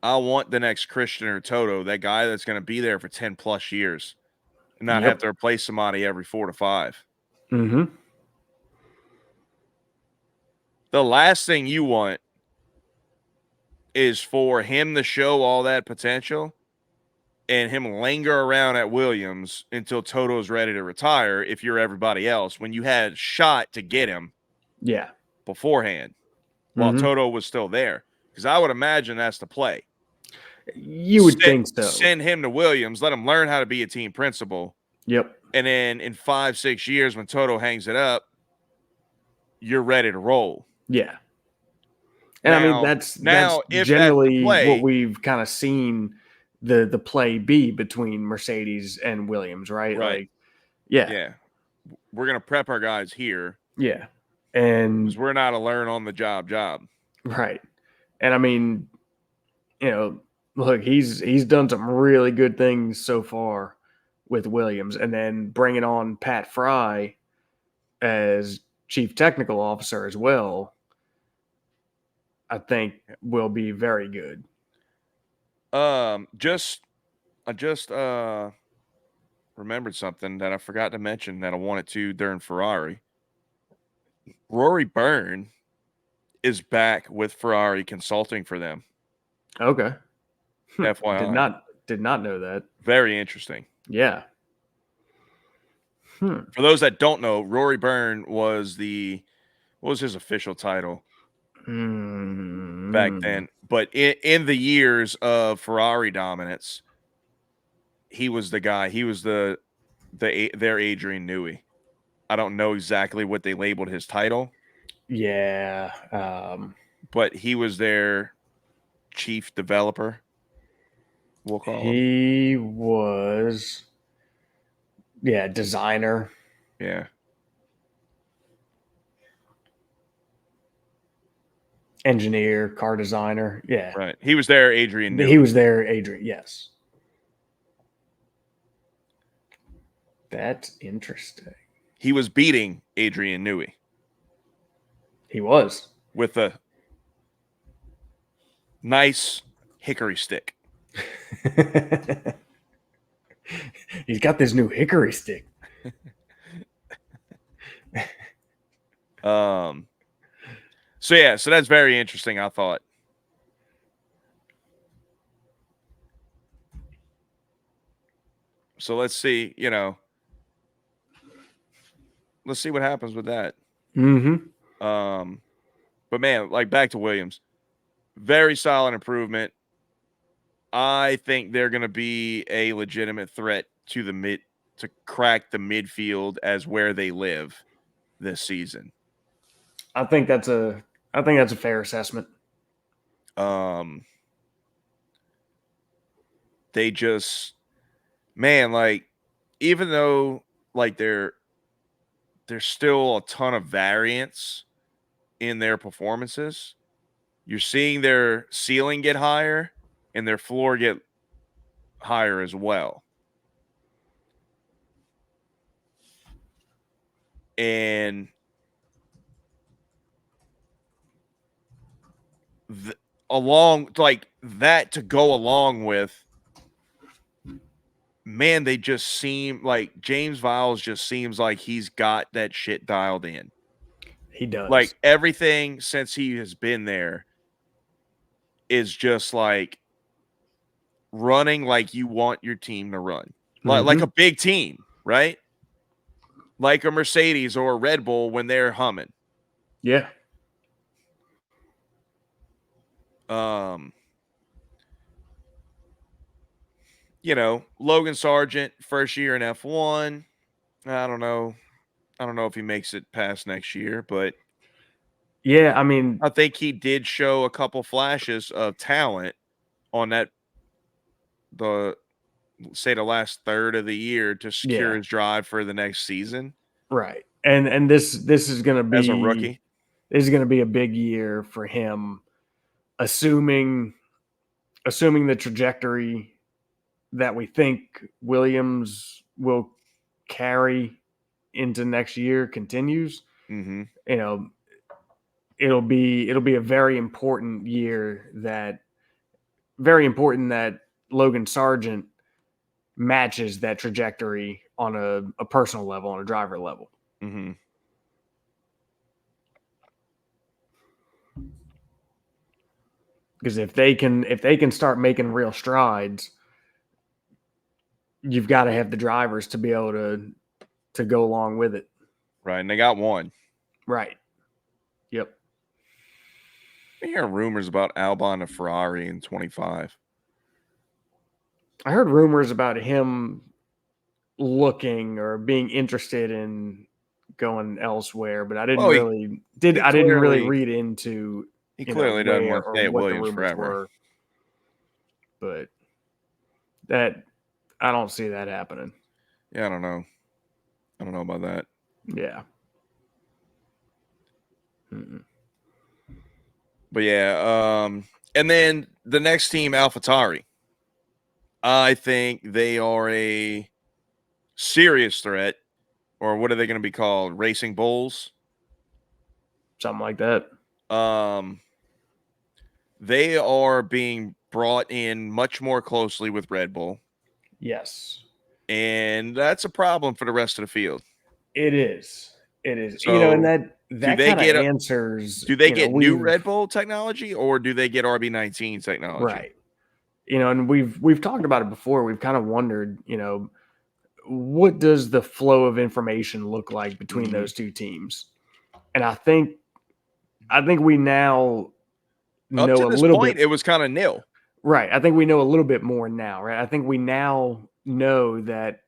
I want the next Christian or Toto, that guy that's going to be there for 10 plus years and not have to replace somebody every 4 to 5. Mm-hmm. The last thing you want is for him to show all that potential and him linger around at Williams until Toto's ready to retire if you're everybody else when you had a shot to get him beforehand while Toto was still there. Because I would imagine that's the play. You would think so. Send him to Williams, let him learn how to be a team principal. Yep. And then in 5-6 years when Toto hangs it up, you're ready to roll. Yeah. And I mean that's if generally that's the play, what we've kind of seen the play be between Mercedes and Williams, right? Right. Like, yeah. We're gonna prep our guys here. Yeah. And because we're not a learn on the job. Right. And I mean, look, he's done some really good things so far with Williams, and then bringing on Pat Fry as chief technical officer as well, I think will be very good. I just remembered something that I forgot to mention that I wanted to during Ferrari. Rory Byrne is back with Ferrari consulting for them. Okay. FYI. Did not know that. Very interesting. Yeah. For those that don't know, Rory Byrne was what was his official title back then? But in the years of Ferrari dominance, he was the guy. He was their Adrian Newey. I don't know exactly what they labeled his title. Yeah. But he was their chief developer. We'll call him. He was, designer. Yeah. Engineer, car designer. Yeah. Right. He was there, Adrian Newey. He was there, Adrian. Yes. That's interesting. He was beating Adrian Newey. He was. With a nice hickory stick. He's got this new hickory stick. So that's very interesting, I thought. So let's see, let's see what happens with that. But man, like back to Williams, very solid improvement. I think they're going to be a legitimate threat to crack the midfield as where they live this season. I think that's a fair assessment. They just, man, like, even though like there's still a ton of variance in their performances, you're seeing their ceiling get higher and their floor get higher as well. And along like that to go along with, man, they just seem like James Viles just seems like he's got that shit dialed in. He does. Like everything since he has been there is just like running like you want your team to run. Like a big team, right? Like a Mercedes or a Red Bull when they're humming. Yeah. Logan Sargent, first year in F1. I don't know if he makes it past next year, but yeah, I mean, I think he did show a couple flashes of talent on the last third of the year to secure his drive for the next season. Right. And this is going to be as a rookie. This is going to be a big year for him, assuming the trajectory that we think Williams will carry into next year continues. It'll be a very important year that Logan Sargent matches that trajectory on a personal level, on a driver level. Because if they can start making real strides, you've got to have the drivers to be able to go along with it. Right, and they got one. Right. Yep. I hear rumors about Albon to Ferrari in 25. I heard rumors about him looking or being interested in going elsewhere, but I didn't really read into. He clearly doesn't want to stay at Williams forever. But that I don't see that happening. Yeah, I don't know. I don't know about that. Yeah. But yeah, and then the next team, AlphaTauri. I think they are a serious threat, or what are they going to be called? Racing Bulls? Something like that. They are being brought in much more closely with Red Bull. Yes. And that's a problem for the rest of the field. It is. It is. So and do that they kind of get answers. do they get new Red Bull technology, or do they get RB19 technology? Right. And we've talked about it before. We've kind of wondered, what does the flow of information look like between those two teams? And I think we now up know to a this little point, bit. it was kind of nil. Right. I think we know a little bit more now, right? I think we now know that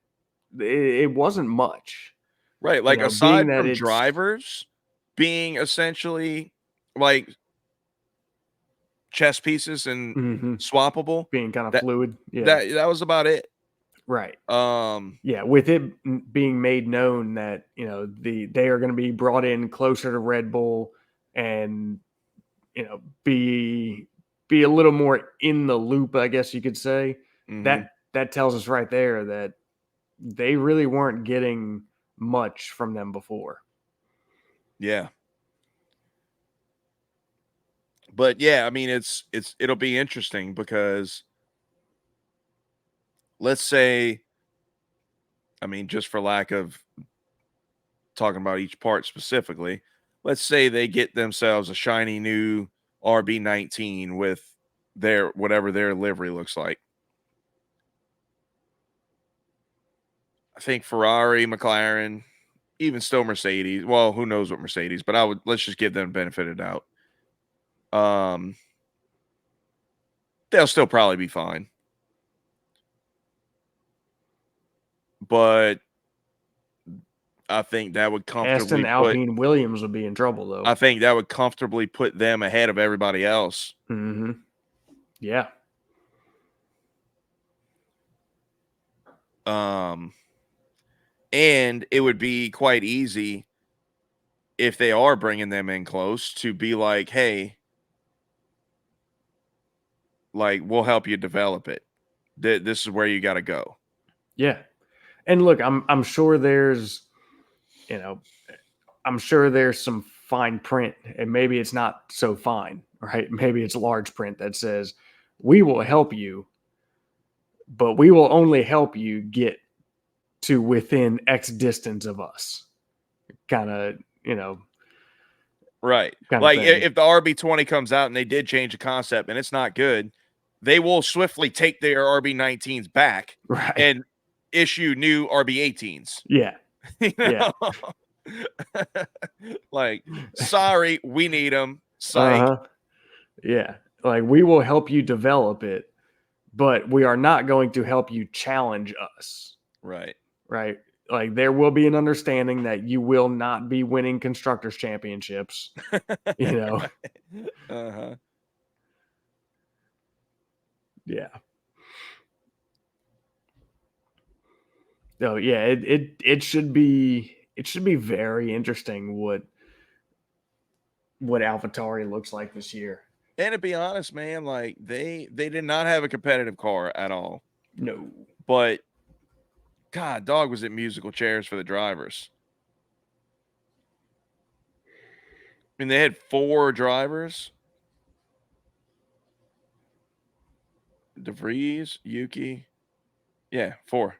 it wasn't much. Right. Like Being aside that from it's drivers being essentially like chess pieces and swappable, being kind of that fluid. Yeah. that was about it. Right. Um, Yeah, with it being made known that they are going to be brought in closer to Red Bull and be a little more in the loop, I guess you could say. That tells us right there that they really weren't getting much from them before. Yeah. But yeah, I mean it'll be interesting because let's say, I mean, just for lack of talking about each part specifically, let's say they get themselves a shiny new RB19 with their whatever their livery looks like. I think Ferrari, McLaren, even still Mercedes. Well, who knows what Mercedes, but let's just give them benefit of doubt. They'll still probably be fine. But I think that would comfortably Aston, Alpine, Williams would be in trouble though. I think that would comfortably put them ahead of everybody else. Yeah. And it would be quite easy if they are bringing them in close to be like, hey, like we'll help you develop it. This is where you got to go. Yeah. And look, I'm sure there's, I'm sure there's some fine print, and maybe it's not so fine, right? Maybe it's large print that says, we will help you, but we will only help you get to within X distance of us. Kind of, right. Like if the RB20 comes out and they did change the concept and it's not good, they will swiftly take their RB19s back and issue new RB18s. Yeah. Yeah. Like, sorry, we need them. Psych. Yeah. Like, we will help you develop it, but we are not going to help you challenge us. Right. Right. Like, there will be an understanding that you will not be winning constructors championships. Yeah. So yeah, it should be very interesting what AlphaTauri looks like this year. And to be honest, man, like they did not have a competitive car at all. No. But God, dog, was it musical chairs for the drivers. I mean, they had 4 drivers. De Vries, Yuki. Yeah, 4.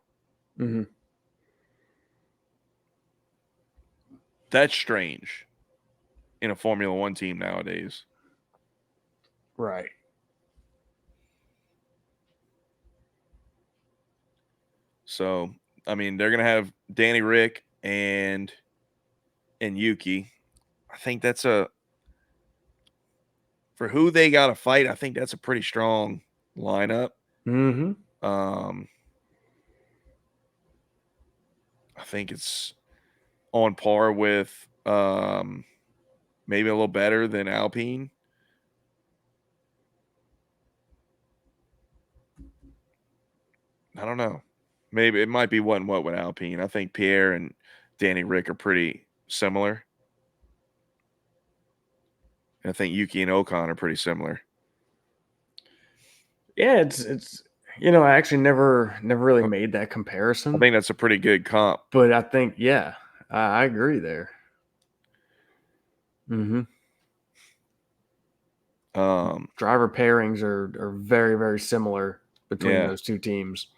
That's strange in a Formula One team nowadays. Right. So, I mean, they're going to have Danny Rick and Yuki. I think that's for who they got to fight, I think that's a pretty strong lineup. I think it's on par with maybe a little better than Alpine. I don't know. Maybe it might be what and what with Alpine. I think Pierre and Danny Rick are pretty similar. And I think Yuki and Ocon are pretty similar. Yeah, it's I actually never really made that comparison. I think that's a pretty good comp. But I think, yeah, I agree there. Mm-hmm. Um, Driver pairings are very, very similar between yeah. those two teams.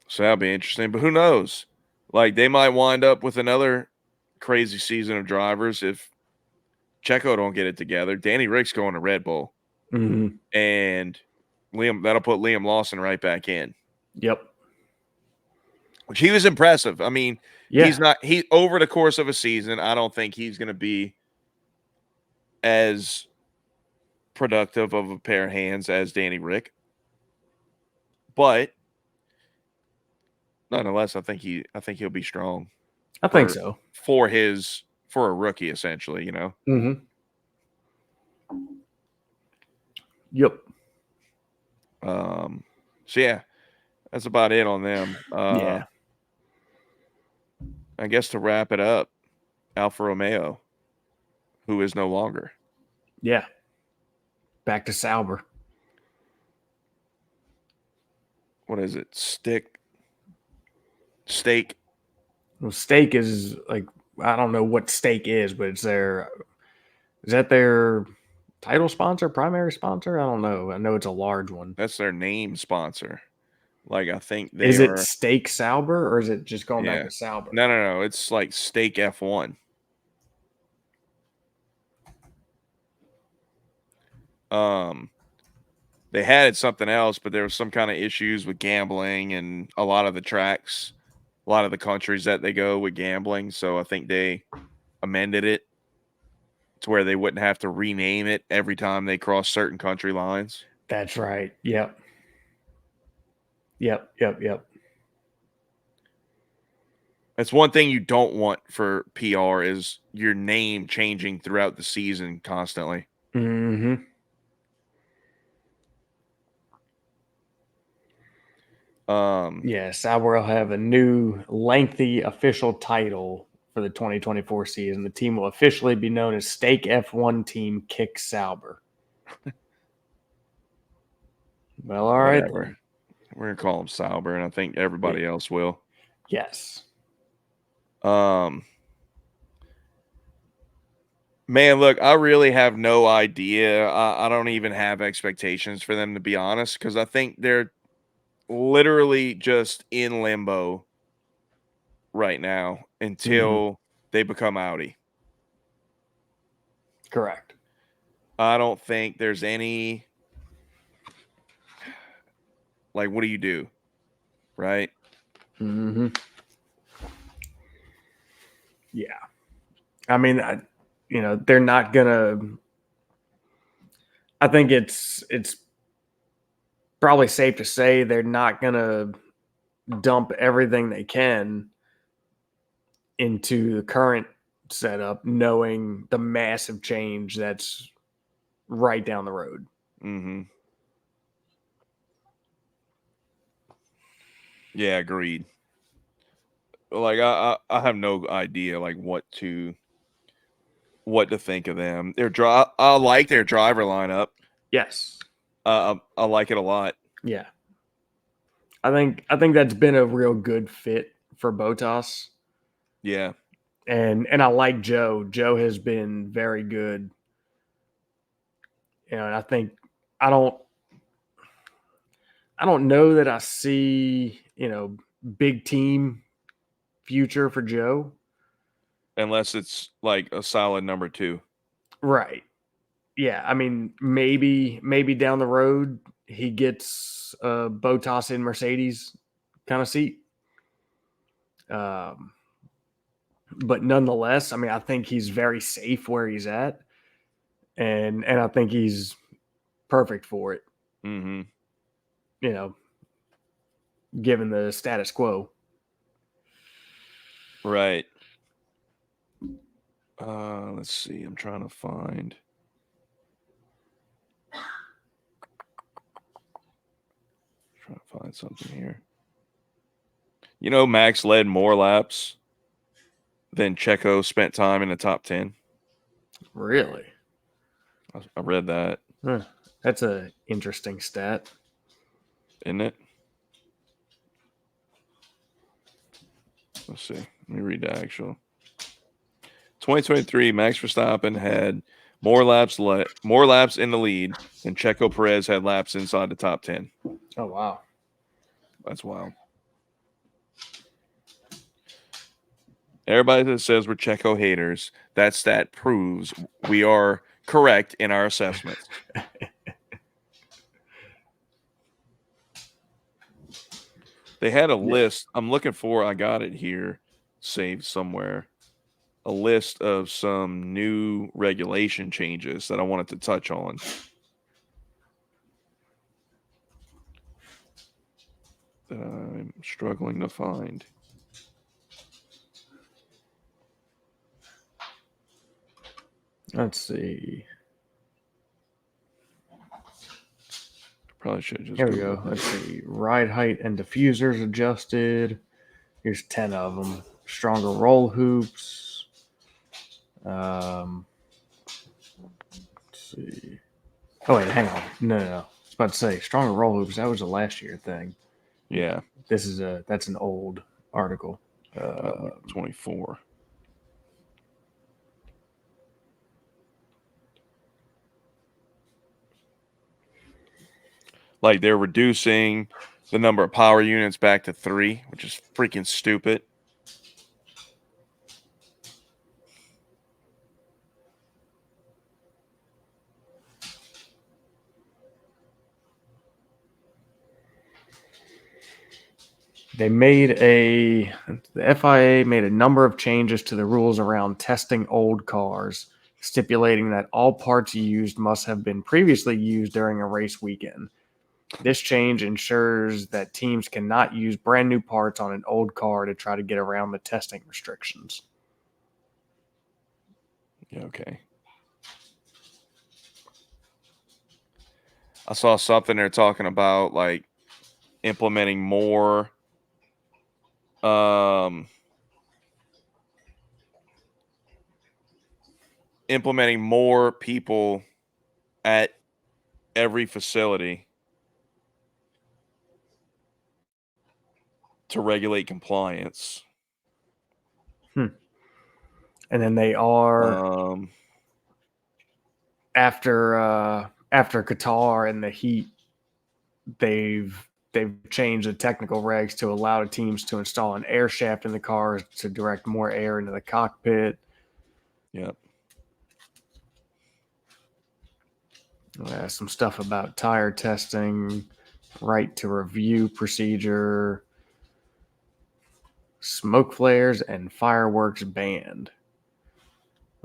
So that'll be interesting. But who knows? Like they might wind up with another crazy season of drivers if Checo don't get it together. Danny Rick's going to Red Bull, Mm-hmm. and that'll put Liam Lawson right back in. Yep. Which he was impressive. I mean, Yeah. he over the course of a season, I don't think he's going to be as productive of a pair of hands as Danny Rick. But nonetheless, I think he'll be strong I think so. for a rookie, essentially, you know. Mm-hmm. Yep. So yeah, that's about it on them. Yeah. I guess to wrap it up, Alfa Romeo, who is no longer. Yeah. Back to Sauber. What is it? Steak. Well, Steak is like, I don't know what Steak is, but is that their title sponsor, primary sponsor? I don't know. I know it's a large one. That's their name sponsor. Like I think they Is it are. Steak Sauber or is it just going back Yeah. to Sauber? No. It's like Steak F1. They had something else, but there was some kind of issues with gambling and a lot of the tracks, a lot of the countries that they go with gambling. So I think they amended it to where they wouldn't have to rename it every time they cross certain country lines. That's right. Yep. Yep. That's one thing you don't want for PR is your name changing throughout the season constantly. Mm-hmm. Yeah, Sauber will have a new lengthy official title for the 2024 season. The team will officially be known as Stake F1 Team Kick Sauber. Well, all right then. We're gonna call him Sauber, and I think everybody else will. Yes. Man, look, I really have no idea. I don't even have expectations for them, to be honest, because I think they're literally just in limbo right now until they become Audi. Correct. I don't think there's any, like, what do you do? Right? Mm-hmm. Yeah. I mean, they're not gonna. I think it's probably safe to say they're not gonna dump everything they can into the current setup, knowing the massive change that's right down the road. Mm-hmm. Yeah, agreed. Like I have no idea like what to think of them. I like their driver lineup. Yes. I like it a lot. Yeah. I think that's been a real good fit for Bottas. Yeah. And I like Joe. Joe has been very good. And I think I don't know that I see, big team future for Joe. Unless it's like a solid number 2. Right. Yeah. I mean, maybe down the road he gets a Bottas in Mercedes kind of seat. But nonetheless, I mean, I think he's very safe where he's at. And I think he's perfect for it. Mm-hmm. Given the status quo. Right. Let's see. I'm trying to find something here. Max led more laps than Checo spent time in the top 10. Really? I read that. Huh. That's a interesting stat. Isn't it? Let's see. Let me read the actual. 2023, Max Verstappen had more laps in the lead than Checo Perez had laps inside the top 10. Oh, wow. That's wild. Everybody that says we're Checo haters, that stat proves we are correct in our assessments. They had a list. I'm looking for, I got it here, saved somewhere. A list of some new regulation changes that I wanted to touch on. That I'm struggling to find. Let's see. Probably should just. Here we go. Let's see. Ride height and diffusers adjusted. Here's 10 of them. Stronger roll hoops. Let's see. Oh wait, hang on. No. I was about to say stronger roll hoops. That was a last year thing. Yeah. That's an old article. 24. Like they're reducing the number of power units back to 3, which is freaking stupid. The FIA made a number of changes to the rules around testing old cars, stipulating that all parts used must have been previously used during a race weekend. This change ensures that teams cannot use brand new parts on an old car to try to get around the testing restrictions. Yeah, okay. I saw something they're talking about like implementing more people at every facility to regulate compliance. And then they are after Qatar and the heat, they've changed the technical regs to allow teams to install an air shaft in the cars to direct more air into the cockpit. Yep. Some stuff about tire testing, right to review procedure, smoke flares, and fireworks banned.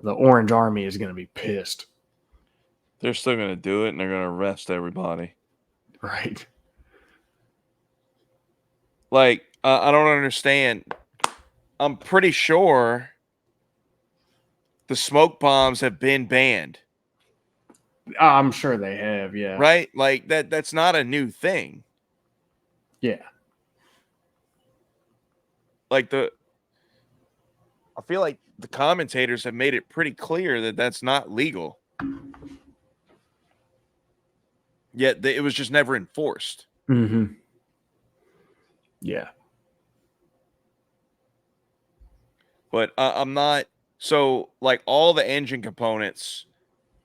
The Orange Army is going to be pissed. They're still going to do it, and they're going to arrest everybody. Right. Like, I don't understand. I'm pretty sure the smoke bombs have been banned. I'm sure they have, yeah. Right? Like, that's not a new thing. Yeah. Like, I feel like the commentators have made it pretty clear that that's not legal. Yet it was just never enforced. Mm-hmm. Yeah. But I'm not. So, like, all the engine components,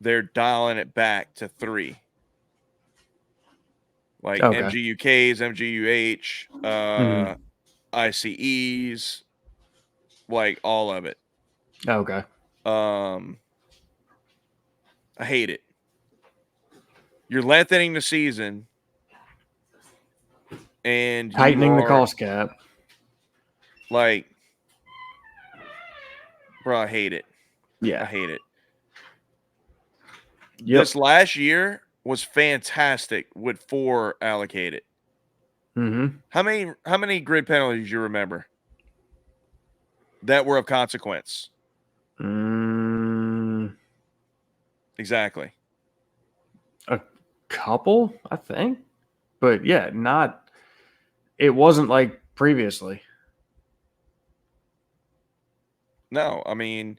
they're dialing it back to 3. Like MGUKs, MGUH, ICEs, like all of it. Okay. I hate it. You're lengthening the season and tightening the cost cap. Like, bro, I hate it. Yeah. I hate it. Yep. This last year was fantastic with 4 allocated. Mm-hmm. How many grid penalties you remember that were of consequence? Exactly. A couple, I think. But yeah, it wasn't like previously. No, I mean,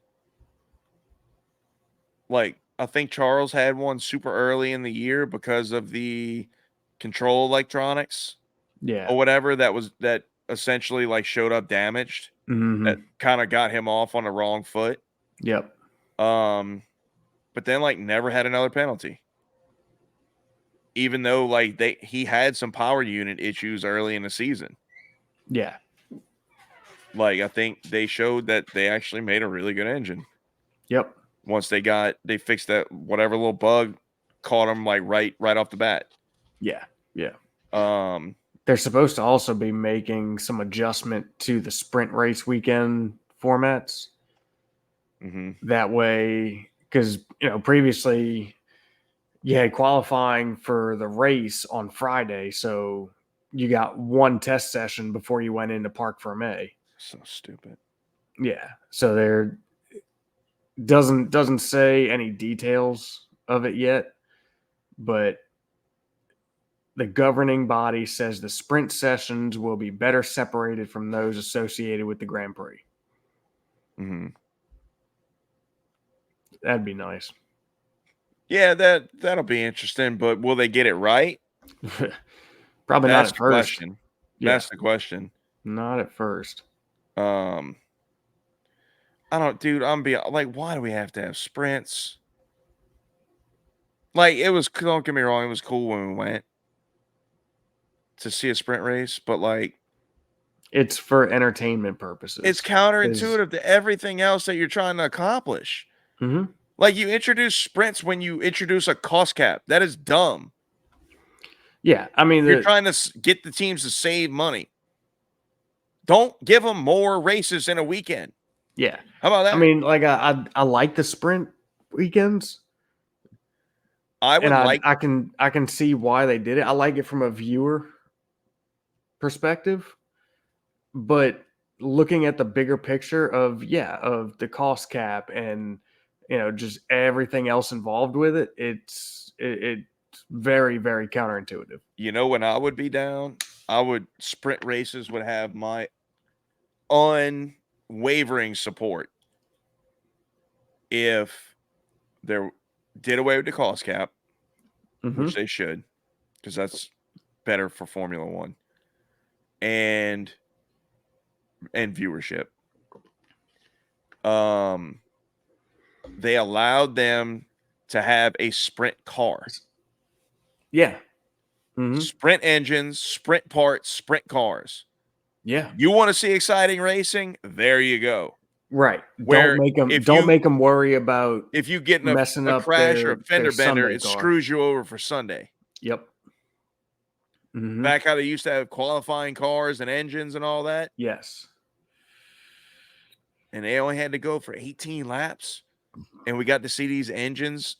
like, I think Charles had one super early in the year because of the control electronics. Yeah. Or whatever that essentially like showed up damaged. Mm-hmm. That kind of got him off on the wrong foot. Yep. But then like never had another penalty. Even though like he had some power unit issues early in the season. Yeah. Like I think they showed that they actually made a really good engine. Yep. Once they fixed that whatever little bug caught them like right off the bat. Yeah. Yeah. Um They're supposed to also be making some adjustment to the sprint race weekend formats. That way, because previously you had qualifying for the race on Friday, so you got one test session before you went into Park Fermé. So stupid. Yeah. So there doesn't say any details of it yet, but the governing body says the sprint sessions will be better separated from those associated with the Grand Prix. That'd be nice. Yeah, that'll be interesting, but will they get it right? Probably not at first. Question. Yeah. That's the question. Not at first. I don't, dude. I'm be like, why do we have to have sprints? Like, it was. Don't get me wrong. It was cool when we went to see a sprint race, but like, it's for entertainment purposes. It's counterintuitive to everything else that you're trying to accomplish. Mm-hmm. Like, you introduce sprints when you introduce a cost cap. That is dumb. Yeah, I mean, you're trying to get the teams to save money. Don't give them more races in a weekend. Yeah. How about that? I mean, like I like the sprint weekends. I can see why they did it. I like it from a viewer perspective, but looking at the bigger picture of the cost cap and just everything else involved with it, it's very, very counterintuitive. When I would be down, sprint races would have my unwavering support if they did away with the cost cap, which they should, because that's better for Formula One and viewership. They allowed them to have a sprint car. Yeah. Sprint engines, sprint parts, sprint cars. Yeah. You want to see exciting racing? There you go. Right. Don't make them worry about if you get messing a up crash their, or a fender bender, Sunday it car. screws you over for Sunday. Yep. Back how they used to have qualifying cars and engines and all that. Yes. And they only had to go for 18 laps, and we got to see these engines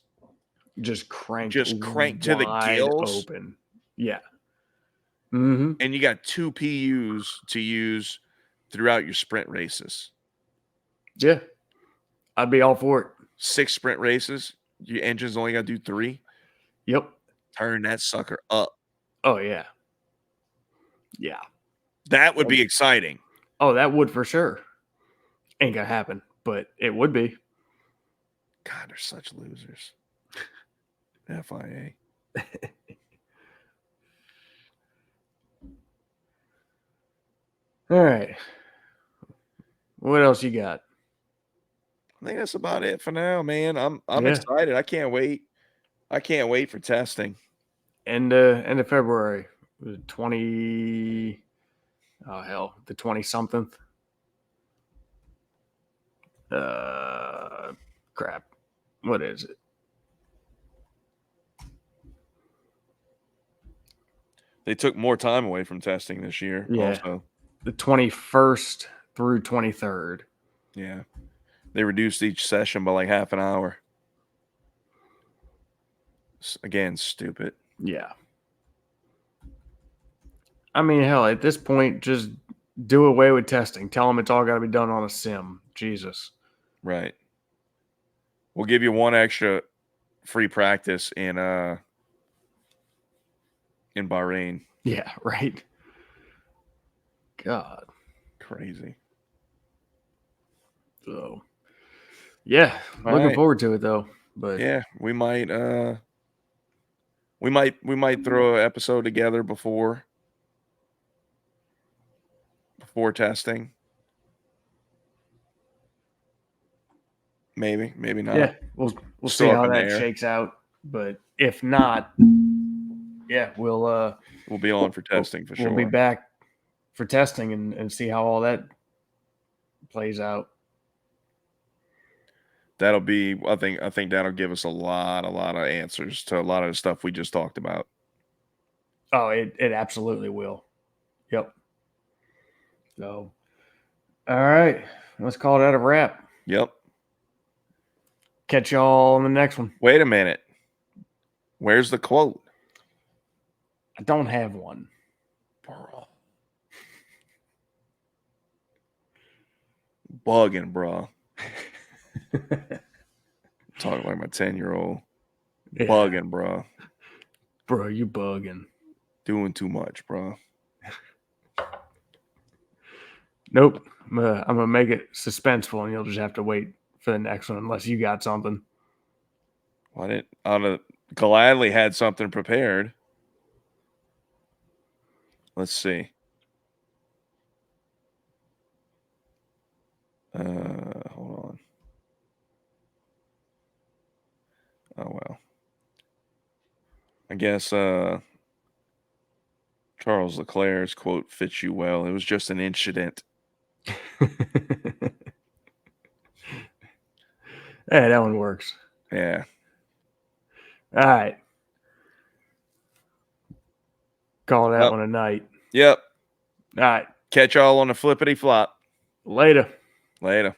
just crank to the gills open. Yeah. And you got 2 PUs to use throughout your sprint races. Yeah. I'd be all for it. 6 sprint races. Your engine's only got to do 3. Yep. Turn that sucker up. Oh, yeah. Yeah. That would be exciting. Oh, that would for sure. Ain't gonna happen, but it would be. God, they're such losers. FIA. All right. What else you got? I think that's about it for now, man. I'm excited. I can't wait. I can't wait for testing. End of February, the 20-something. Crap. What is it? They took more time away from testing this year. Yeah. Also. The 21st through 23rd. Yeah. They reduced each session by like half an hour. Again, stupid. Yeah. I mean, hell, at this point, just do away with testing. Tell them it's all got to be done on a sim. Jesus. Right. We'll give you one extra free practice in Bahrain. Yeah, right. God. Crazy. So, yeah, looking forward to it though. But yeah, we might throw an episode together before for testing. Maybe not. Yeah, we'll see how that shakes out. But if not, yeah, we'll be on for testing for sure. We'll be back for testing and see how all that plays out. That'll be, I think that'll give us a lot of answers to a lot of the stuff we just talked about. Oh, it absolutely will. Yep. So, all right, let's call that a wrap. Yep. Catch y'all on the next one. Wait a minute. Where's the quote? I don't have one. Bro. Bugging, bro. Talking like my 10-year-old. Yeah. Bugging, bro. Bro, you bugging. Doing too much, bro. Nope. I'm gonna make it suspenseful, and you'll just have to wait for the next one unless you got something. I'd have gladly had something prepared. Let's see. Hold on. Oh well. I guess Charles Leclerc's quote fits you well. It was just an incident. Hey, that one works. Yeah. All right. Call that one a night. Yep. All right. Catch y'all on the flippity flop. Later. Later.